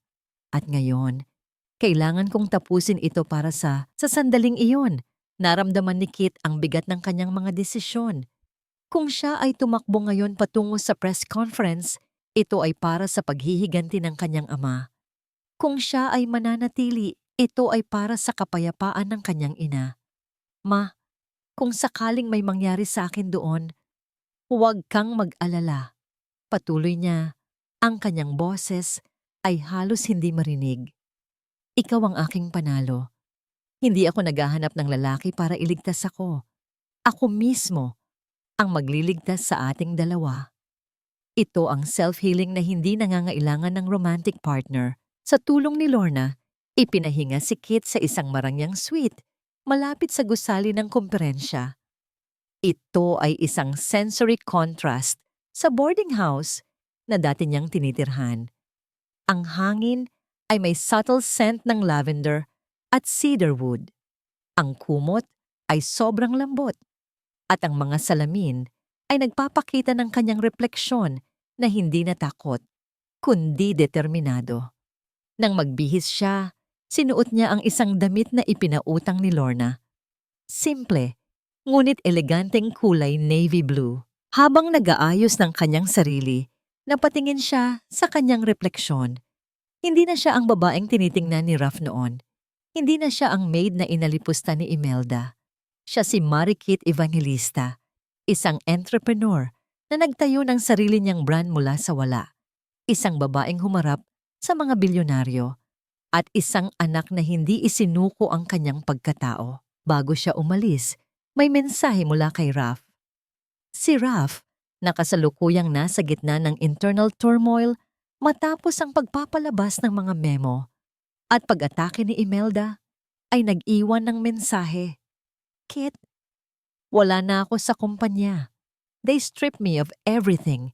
At ngayon, kailangan kong tapusin ito para sa sandaling iyon. Naramdaman ni Kit ang bigat ng kanyang mga desisyon. Kung siya ay tumakbo ngayon patungo sa press conference, ito ay para sa paghihiganti ng kanyang ama. Kung siya ay mananatili, ito ay para sa kapayapaan ng kanyang ina. Ma, kung sakaling may mangyari sa akin doon, huwag kang mag-alala. Patuloy niya, ang kanyang boses ay halos hindi marinig. Ikaw ang aking panalo. Hindi ako naghahanap ng lalaki para iligtas ako. Ako mismo ang magliligtas sa ating dalawa. Ito ang self-healing na hindi nangangailangan ng romantic partner. Sa tulong ni Lorna, ipinahinga si Kit sa isang marangyang suite malapit sa gusali ng komperensya. Ito ay isang sensory contrast sa boarding house na dati niyang tinitirhan. Ang hangin ay may subtle scent ng lavender at cedarwood. Ang kumot ay sobrang lambot at ang mga salamin ay nagpapakita ng kanyang refleksyon na hindi natakot, kundi determinado. Nang magbihis siya, sinuot niya ang isang damit na ipinautang ni Lorna. Simple, ngunit eleganteng kulay navy blue. Habang nag-aayos ng kanyang sarili, napatingin siya sa kanyang refleksyon. Hindi na siya ang babaeng tinitingnan ni Raf noon. Hindi na siya ang maid na inalipusta ni Imelda. Siya si Mary Kit Evangelista, isang entrepreneur na nagtayo ng sarili niyang brand mula sa wala. Isang babaeng humarap sa mga bilyonaryo at isang anak na hindi isinuko ang kanyang pagkatao. Bago siya umalis, may mensahe mula kay Raf. Si Raf, na kasalukuyang nasa gitna ng internal turmoil matapos ang pagpapalabas ng mga memo at pag-atake ni Imelda, ay nag-iwan ng mensahe. Kit, wala na ako sa kumpanya. They stripped me of everything.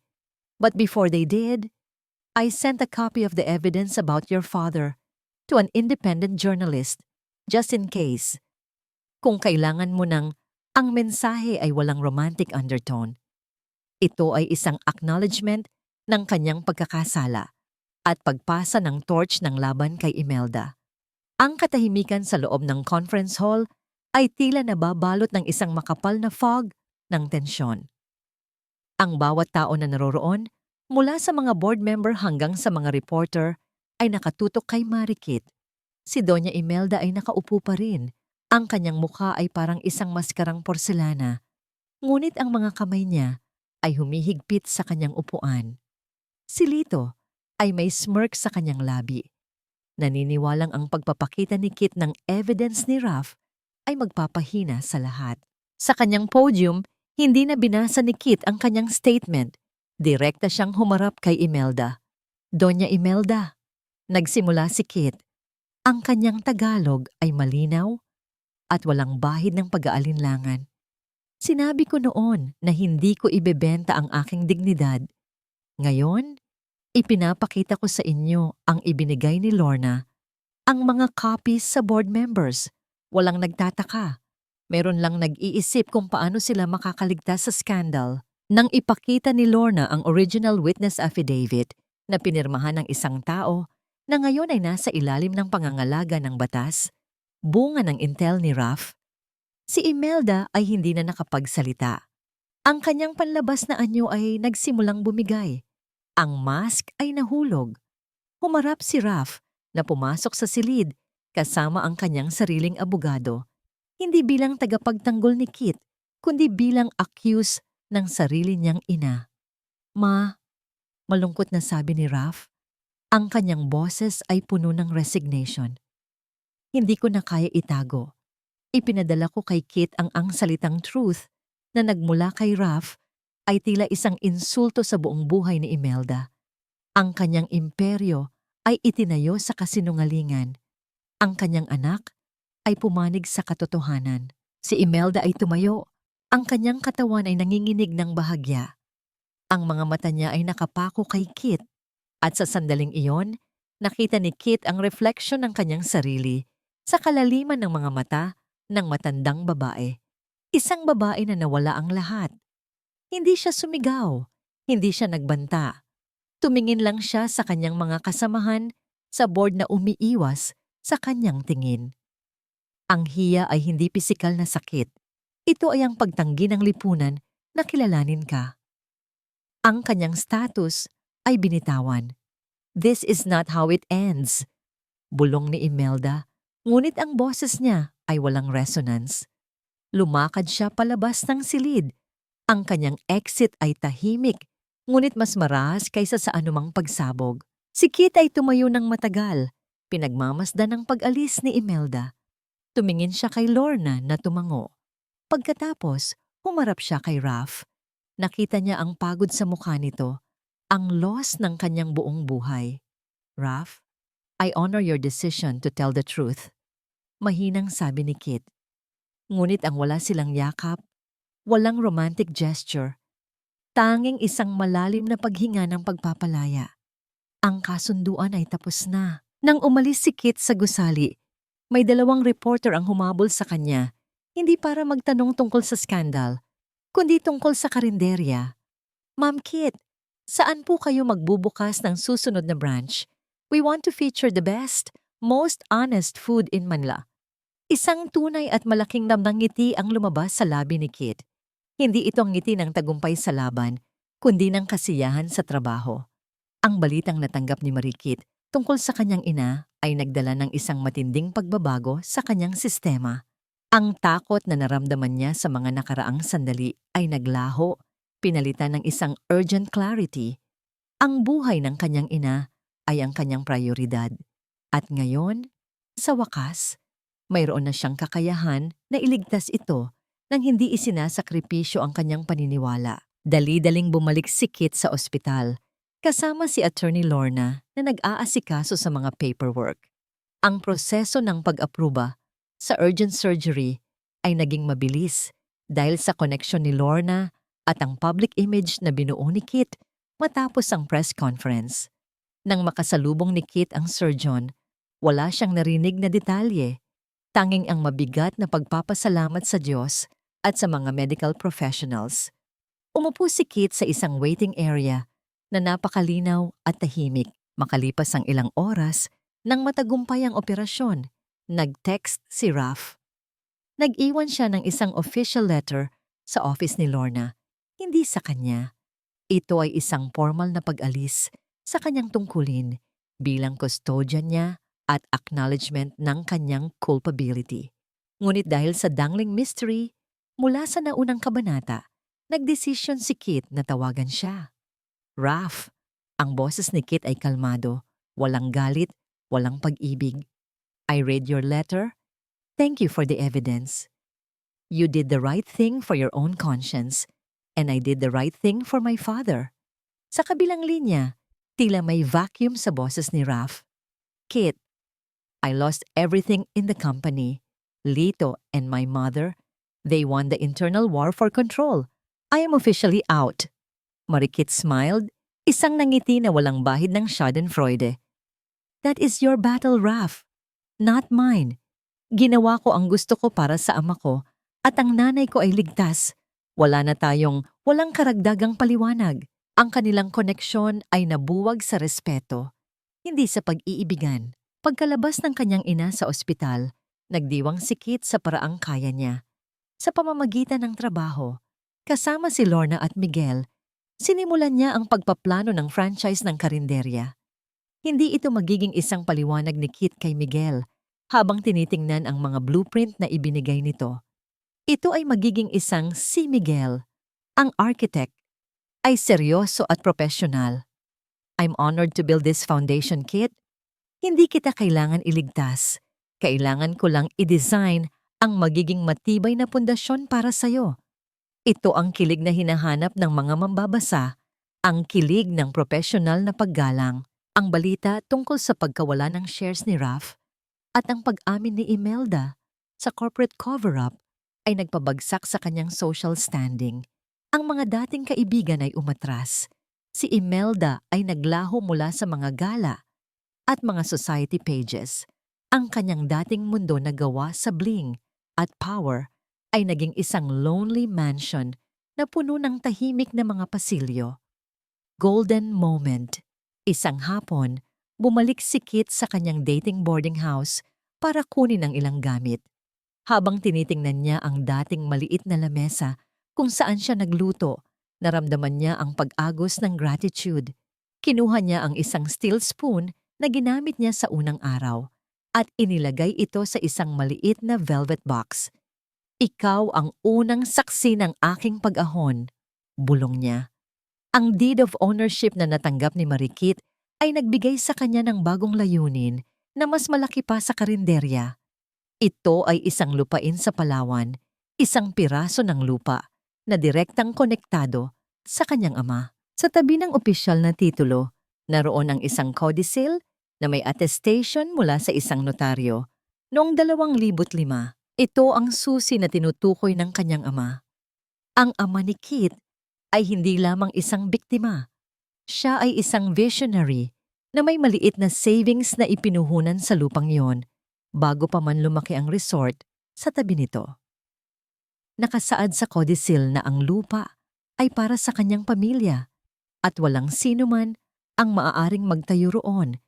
But before they did, I sent a copy of the evidence about your father to an independent journalist, just in case. Kung kailangan mo ang mensahe ay walang romantic undertone. Ito ay isang acknowledgement ng kanyang pagkakasala at pagpasa ng torch ng laban kay Imelda. Ang katahimikan sa loob ng conference hall ay tila nababalot ng isang makapal na fog ng tensyon. Ang bawat tao na naroroon, mula sa mga board member hanggang sa mga reporter, ay nakatutok kay Mary Kit. Si Doña Imelda ay nakaupo pa rin. Ang kanyang mukha ay parang isang maskarang porselana. Ngunit ang mga kamay niya ay humihigpit sa kanyang upuan. Si Lito ay may smirk sa kanyang labi. Naniniwalang ang pagpapakita ni Kit ng evidence ni Raf ay magpapahina sa lahat. Sa kanyang podium, hindi na binasa ni Kit ang kanyang statement. Direkta siyang humarap kay Imelda. Doña Imelda, nagsimula si Kit. Ang kanyang Tagalog ay malinaw at walang bahid ng pag-aalinlangan. Sinabi ko noon na hindi ko ibebenta ang aking dignidad. Ngayon, ipinapakita ko sa inyo ang ibinigay ni Lorna. Ang mga copies sa board members. Walang nagtataka. Meron lang nag-iisip kung paano sila makakaligtas sa scandal. Nang ipakita ni Lorna ang original witness affidavit na pinirmahan ng isang tao na ngayon ay nasa ilalim ng pangangalaga ng batas, bunga ng intel ni Raf, si Imelda ay hindi na nakapagsalita. Ang kanyang panlabas na anyo ay nagsimulang bumigay. Ang mask ay nahulog. Humarap si Raf na pumasok sa silid kasama ang kanyang sariling abogado, hindi bilang tagapagtanggol ni Kit, kundi bilang accused ng sarili niyang ina. Ma, malungkot na sabi ni Raf, ang kanyang boses ay puno ng resignation. Hindi ko na kaya itago. Ipinadala ko kay Kit ang salitang truth na nagmula kay Raf ay tila isang insulto sa buong buhay ni Imelda. Ang kanyang imperyo ay itinayo sa kasinungalingan. Ang kanyang anak ay pumanig sa katotohanan. Si Imelda ay tumayo. Ang kanyang katawan ay nanginginig ng bahagya. Ang mga mata niya ay nakapako kay Kit. At sa sandaling iyon, nakita ni Kit ang refleksyon ng kanyang sarili sa kalaliman ng mga mata ng matandang babae. Isang babae na nawala ang lahat. Hindi siya sumigaw. Hindi siya nagbanta. Tumingin lang siya sa kanyang mga kasamahan sa board na umiiwas sa kanyang tingin. Ang hiya ay hindi pisikal na sakit. Ito ay ang pagtanggi ng lipunan na kilalanin ka. Ang kanyang status ay binitawan. This is not how it ends. Bulong ni Imelda, ngunit ang boses niya ay walang resonance. Lumakad siya palabas ng silid. Ang kanyang exit ay tahimik, ngunit mas marahas kaysa sa anumang pagsabog. Si Kit ay tumayo ng matagal, pinagmamasdan ng pag-alis ni Imelda. Tumingin siya kay Lorna na tumango. Pagkatapos, humarap siya kay Raph. Nakita niya ang pagod sa mukha nito, ang loss ng kanyang buong buhay. Raph, I honor your decision to tell the truth. Mahinang sabi ni Kit. Ngunit ang wala silang yakap, walang romantic gesture, tanging isang malalim na paghinga ng pagpapalaya. Ang kasunduan ay tapos na. Nang umalis si Kit sa gusali, may 2 reporter ang humabol sa kanya, hindi para magtanong tungkol sa skandal, kundi tungkol sa karinderya. Ma'am Kit, saan po kayo magbubukas ng susunod na branch? We want to feature the best, most honest food in Manila. Isang tunay at malaking damdang ngiti ang lumabas sa labi ni Kit. Hindi ito ang ngiti ng tagumpay sa laban, kundi ng kasiyahan sa trabaho. Ang balitang natanggap ni Marie Kit tungkol sa kanyang ina ay nagdala ng isang matinding pagbabago sa kanyang sistema. Ang takot na naramdaman niya sa mga nakaraang sandali ay naglaho, pinalitan ng isang urgent clarity. Ang buhay ng kanyang ina ay ang kanyang prioridad. At ngayon, sa wakas, mayroon na siyang kakayahan na iligtas ito nang hindi isinasakripisyo ang kanyang paniniwala. Dali-daling bumalik si Kit sa ospital, kasama si Attorney Lorna na nag-aasikaso sa mga paperwork. Ang proseso ng pag-apruba sa urgent surgery ay naging mabilis dahil sa koneksyon ni Lorna at ang public image na binuo ni Kit matapos ang press conference. Nang makasalubong ni Kit ang surgeon, wala siyang narinig na detalye, tanging ang mabigat na pagpapasalamat sa Diyos at sa mga medical professionals. Umupo si Kit sa isang waiting area na napakalinaw at tahimik. Makalipas ang ilang oras, nang matagumpay ang operasyon, nag-text si Raph. Nag-iwan siya ng isang official letter sa office ni Lorna, hindi sa kanya. Ito ay isang formal na pag-alis sa kanyang tungkulin bilang custodian niya at acknowledgement ng kanyang culpability. Ngunit dahil sa dangling mystery, mula sa naunang kabanata, nagdesisyon si Kit na tawagan siya. Raph, ang boses ni Kit ay kalmado, walang galit, walang pag-ibig. I read your letter. Thank you for the evidence. You did the right thing for your own conscience, and I did the right thing for my father. Sa kabilang linya, tila may vacuum sa boses ni Raph. Kit, I lost everything in the company. Lito and my mother, they won the internal war for control. I am officially out. Marikit smiled, isang nangiti na walang bahid ng schadenfreude. That is your battle, Raph. Not mine. Ginawa ko ang gusto ko para sa ama ko at ang nanay ko ay ligtas. Walang karagdagang paliwanag. Ang kanilang koneksyon ay nabuwag sa respeto, hindi sa pag-iibigan. Pagkalabas ng kanyang ina sa ospital, nagdiwang si Kit sa paraang kaya niya. Sa pamamagitan ng trabaho, kasama si Lorna at Miguel, sinimulan niya ang pagpaplano ng franchise ng karinderya. Hindi ito magiging isang paliwanag ni Kit kay Miguel habang tinitingnan ang mga blueprint na ibinigay nito. Ito ay magiging isang si Miguel, ang architect, ay seryoso at profesional. I'm honored to build this foundation, Kit. Hindi kita kailangan iligtas. Kailangan ko lang i-design ang magiging matibay na pundasyon para sa'yo. Ito ang kilig na hinahanap ng mga mambabasa, ang kilig ng profesional na paggalang. Ang balita tungkol sa pagkawala ng shares ni Raf at ang pag-amin ni Imelda sa corporate cover-up ay nagpabagsak sa kanyang social standing. Ang mga dating kaibigan ay umatras. Si Imelda ay naglaho mula sa mga gala at mga society pages. Ang kanyang dating mundo na gawa sa bling at power ay naging isang lonely mansion na puno ng tahimik na mga pasilyo. Golden moment. Isang hapon, bumalik si Kit sa kanyang dating boarding house para kunin ang ilang gamit. Habang tinitingnan niya ang dating maliit na lamesa kung saan siya nagluto, naramdaman niya ang pag-agos ng gratitude. Kinuha niya ang isang steel spoon na ginamit niya sa unang araw at inilagay ito sa isang maliit na velvet box. Ikaw ang unang saksi ng aking pag-ahon, bulong niya. Ang deed of ownership na natanggap ni Marikit ay nagbigay sa kanya ng bagong layunin na mas malaki pa sa karinderya. Ito ay isang lupain sa Palawan, isang piraso ng lupa na direktang konektado sa kanyang ama. Sa tabi ng opisyal na titulo, naroon ang isang codicil na may attestation mula sa isang notaryo. Noong 2005, ito ang susi na tinutukoy ng kanyang ama. Ang ama ni Kit ay hindi lamang isang biktima. Siya ay isang visionary na may maliit na savings na ipinuhunan sa lupang yon bago pa man lumaki ang resort sa tabi nito. Nakasaad sa codicil na ang lupa ay para sa kanyang pamilya at walang sino man ang maaaring magtayo roon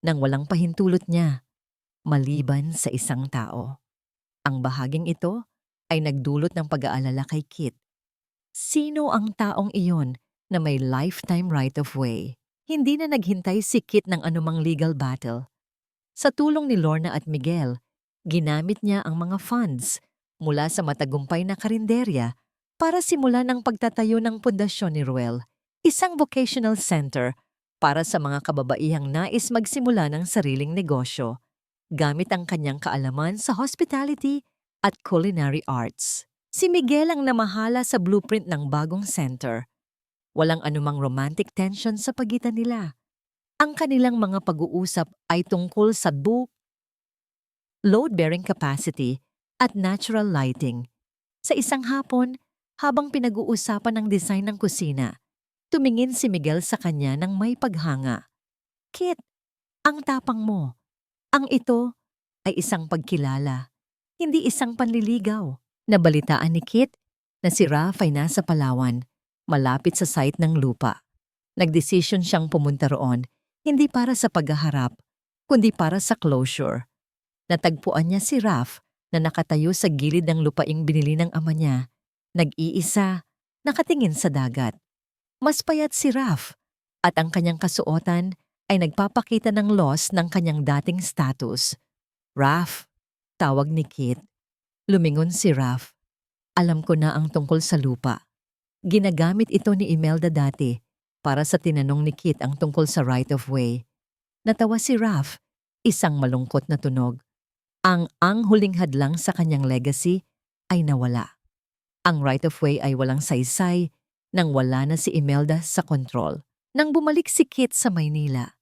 nang walang pahintulot niya, maliban sa isang tao. Ang bahaging ito ay nagdulot ng pag-aalala kay Kit. Sino ang taong iyon na may lifetime right of way? Hindi na naghintay si Kit ng anumang legal battle. Sa tulong ni Lorna at Miguel, ginamit niya ang mga funds mula sa matagumpay na karinderya para simulan ang pagtatayo ng pundasyon ni Ruel, isang vocational center para sa mga kababaihang nais magsimula ng sariling negosyo, gamit ang kanyang kaalaman sa hospitality at culinary arts. Si Miguel ang namahala sa blueprint ng bagong center. Walang anumang romantic tension sa pagitan nila. Ang kanilang mga pag-uusap ay tungkol sa load-bearing capacity at natural lighting. Sa isang hapon, habang pinag-uusapan ang design ng kusina, tumingin si Miguel sa kanya ng may paghanga. Kit, ang tapang mo. Ang ito ay isang pagkilala, hindi isang panliligaw. Nabalitaan ni Kit na si Raf ay nasa Palawan, malapit sa site ng lupa. Nagdesisyon siyang pumunta roon, hindi para sa paghaharap, kundi para sa closure. Natagpuan niya si Raf na nakatayo sa gilid ng lupaing binili ng ama niya, nag-iisa, nakatingin sa dagat. Mas payat si Raf at ang kanyang kasuotan ay nagpapakita ng loss ng kanyang dating status. Raf, tawag ni Kit. Lumingon si Raf. Alam ko na ang tungkol sa lupa. Ginagamit ito ni Imelda dati para sa tinanong ni Kit ang tungkol sa right of way. Natawa si Raf, isang malungkot na tunog. Ang huling hadlang sa kanyang legacy ay nawala. Ang right of way ay walang saysay nang wala na si Imelda sa kontrol. Nang bumalik si Kit sa Maynila,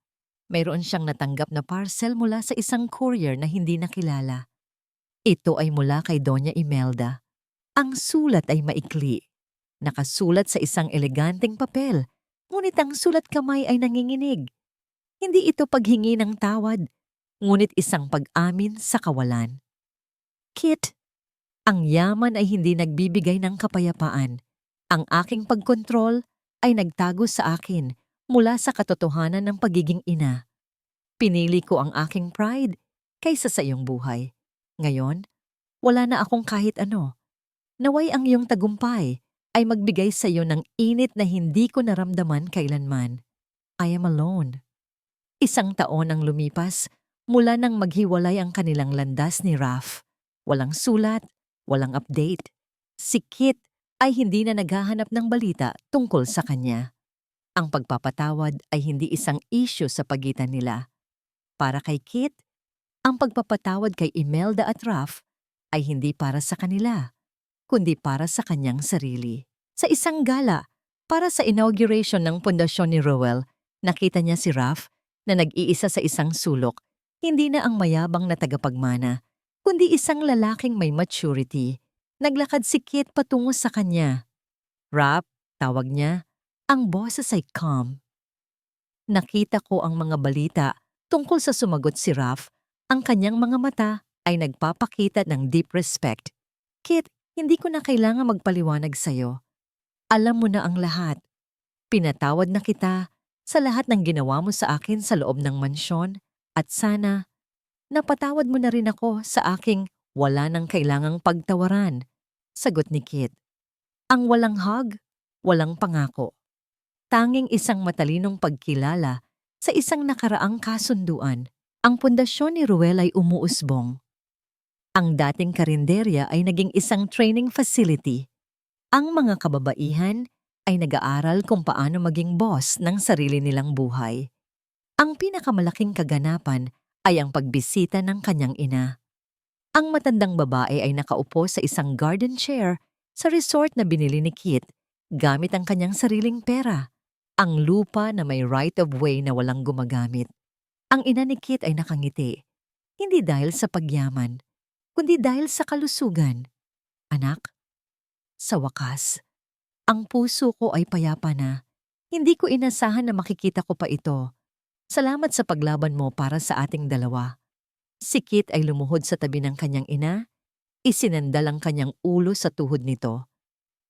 mayroon siyang natanggap na parcel mula sa isang courier na hindi nakilala. Ito ay mula kay Doña Imelda. Ang sulat ay maikli. Nakasulat sa isang eleganteng papel, ngunit ang sulat kamay ay nanginginig. Hindi ito paghingi ng tawad, ngunit isang pag-amin sa kawalan. Kit, ang yaman ay hindi nagbibigay ng kapayapaan. Ang aking pagkontrol ay nagtago sa akin mula sa katotohanan ng pagiging ina. Pinili ko ang aking pride kaysa sa iyong buhay. Ngayon, wala na akong kahit ano. Naway ang iyong tagumpay ay magbigay sa iyo ng init na hindi ko naramdaman kailanman. I am alone. Isang taon ang lumipas mula nang maghiwalay ang kanilang landas ni Raf. Walang sulat, walang update. Si Kit ay hindi na naghahanap ng balita tungkol sa kanya. Ang pagpapatawad ay hindi isang issue sa pagitan nila. Para kay Kit, ang pagpapatawad kay Imelda at Raf ay hindi para sa kanila. kundi para sa kanyang sarili. Sa isang gala, para sa inauguration ng pundasyon ni Roel, nakita niya si Raph na nag-iisa sa isang sulok, hindi na ang mayabang na tagapagmana, kundi isang lalaking may maturity. Naglakad si Kit patungo sa kanya. Raph, tawag niya, ang boses ay calm. Nakita ko ang mga balita tungkol sa sumagot si Raph. Ang kanyang mga mata ay nagpapakita ng deep respect. Kit, hindi ko na kailangan magpaliwanag sa'yo. Alam mo na ang lahat. Pinatawad na kita sa lahat ng ginawa mo sa akin sa loob ng mansyon at sana napatawad mo na rin ako sa aking wala nang kailangang pagtawaran. Sagot ni Kit. Ang walang hug, walang pangako. Tanging isang matalinong pagkilala sa isang nakaraang kasunduan. Ang pundasyon ni Ruel ay umuusbong. Ang dating karinderya ay naging isang training facility. Ang mga kababaihan ay nag-aaral kung paano maging boss ng sarili nilang buhay. Ang pinakamalaking kaganapan ay ang pagbisita ng kanyang ina. Ang matandang babae ay nakaupo sa isang garden chair sa resort na binili ni Kit gamit ang kanyang sariling pera. Ang lupa na may right of way na walang gumagamit. Ang ina ni Kit ay nakangiti, hindi dahil sa pagyaman, kundi dahil sa kalusugan. Anak, sa wakas, ang puso ko ay payapa na. Hindi ko inasahan na makikita ko pa ito. Salamat sa paglaban mo para sa ating dalawa. Si Kit ay lumuhod sa tabi ng kanyang ina, isinandal ang kanyang ulo sa tuhod nito.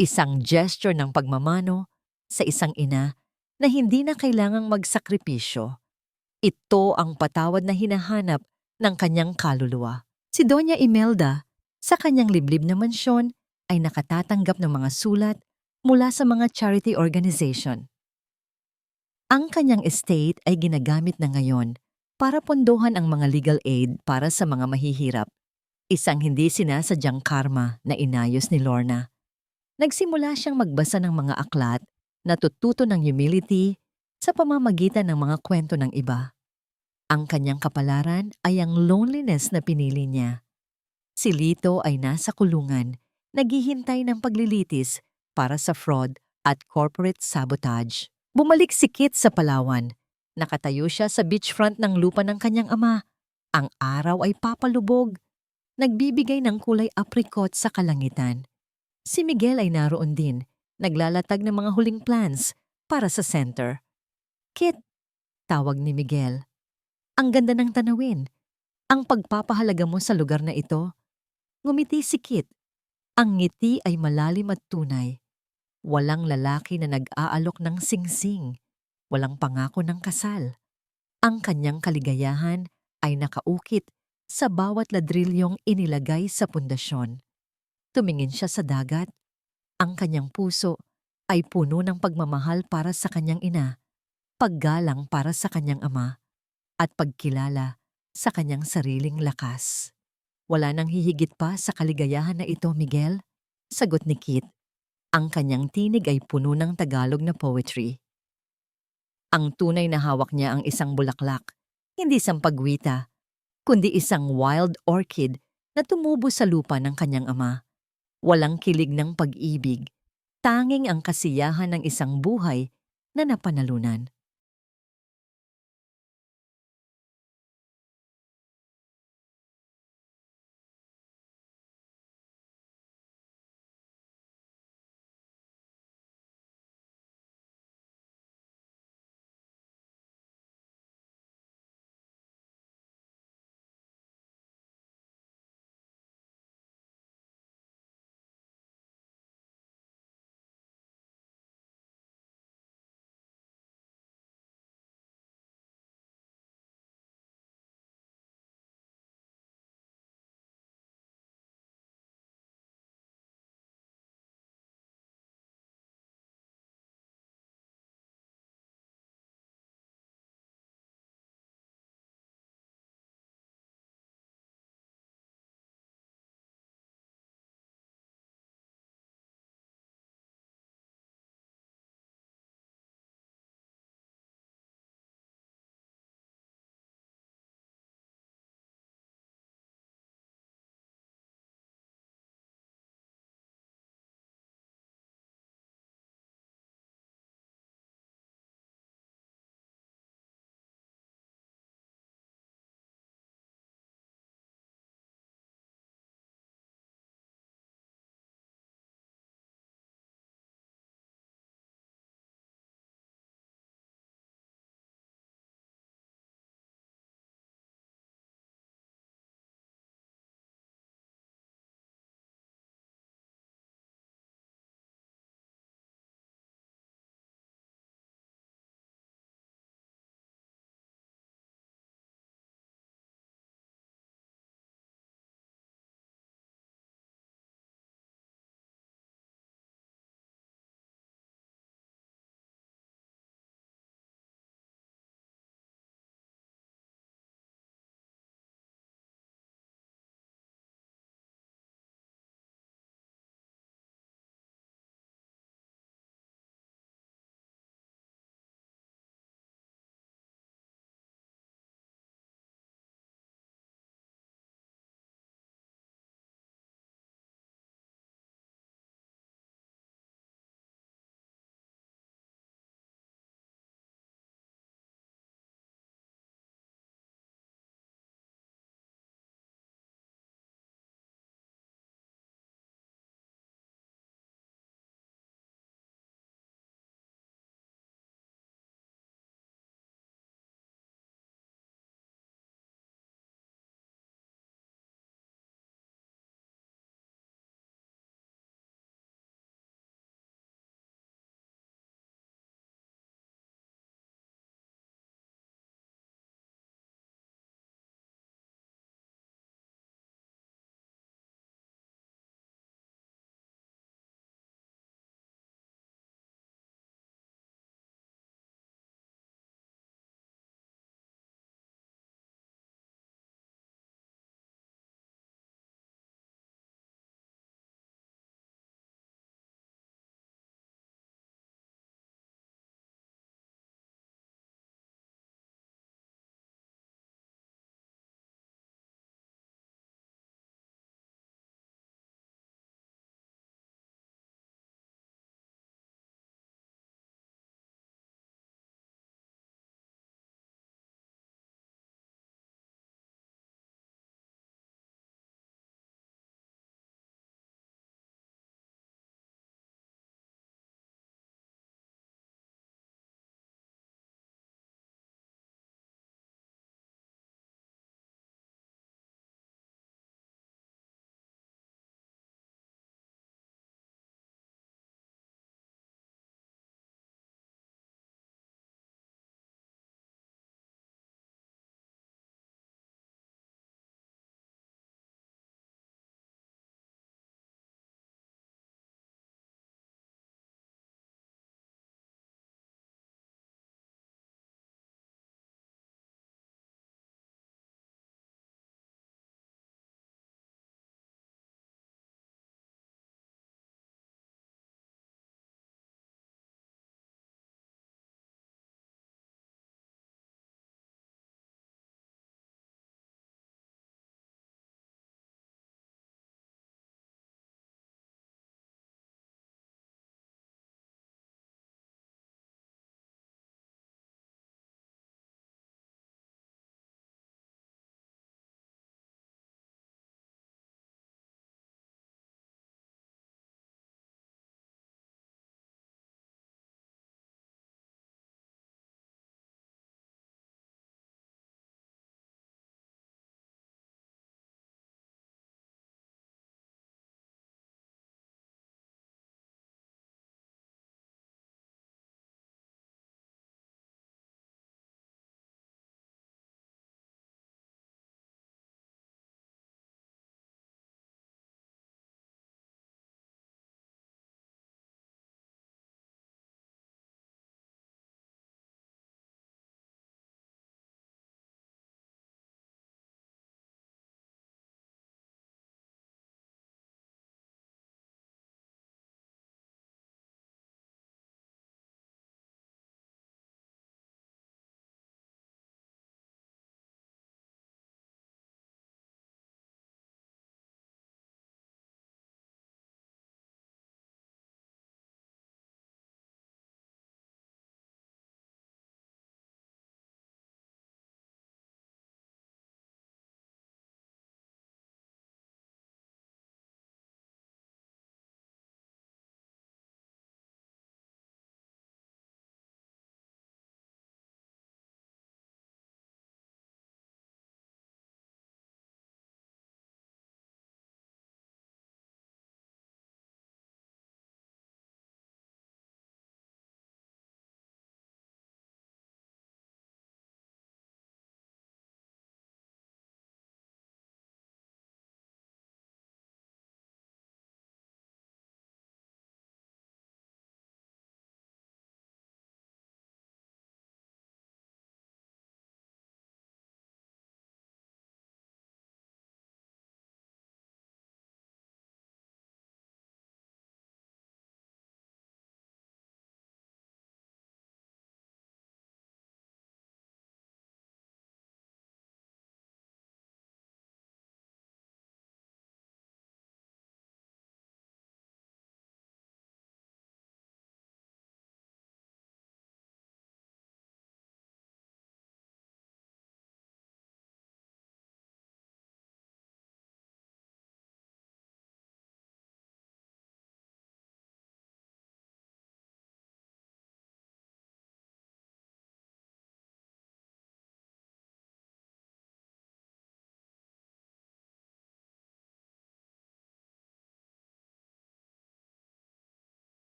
Isang gesture ng pagmamano sa isang ina na hindi na kailangang magsakripisyo. Ito ang patawad na hinahanap ng kanyang kaluluwa. Si Doña Imelda, sa kanyang liblib na mansyon, ay nakatatanggap ng mga sulat mula sa mga charity organization. Ang kanyang estate ay ginagamit na ngayon para pondohan ang mga legal aid para sa mga mahihirap. Isang hindi sinasadyang karma na inayos ni Lorna. Nagsimula siyang magbasa ng mga aklat, natututo ng humility sa pamamagitan ng mga kwento ng iba. Ang kanyang kapalaran ay ang loneliness na pinili niya. Si Lito ay nasa kulungan, naghihintay ng paglilitis para sa fraud at corporate sabotage. Bumalik si Kit sa Palawan. Nakatayo siya sa beachfront ng lupa ng kanyang ama. Ang araw ay papalubog, nagbibigay ng kulay apricot sa kalangitan. Si Miguel ay naroon din, naglalatag ng mga huling plans para sa center. Kit, tawag ni Miguel. Ang ganda ng tanawin. Ang pagpapahalaga mo sa lugar na ito. Ngumiti si Kit. Ang ngiti ay malalim at tunay. Walang lalaki na nag-aalok ng singsing. Walang pangako ng kasal. Ang kanyang kaligayahan ay nakaukit sa bawat ladrilyong inilagay sa pundasyon. Tumingin siya sa dagat. Ang kanyang puso ay puno ng pagmamahal para sa kanyang ina, paggalang para sa kanyang ama, at pagkilala sa kanyang sariling lakas. Wala nang hihigit pa sa kaligayahan na ito, Miguel, sagot ni Kit. Ang kanyang tinig ay puno ng Tagalog na poetry. Ang tunay na hawak niya ang isang bulaklak, hindi sampagwita, kundi isang wild orchid na tumubo sa lupa ng kanyang ama. Walang kilig ng pag-ibig, tanging ang kasiyahan ng isang buhay na napanalunan.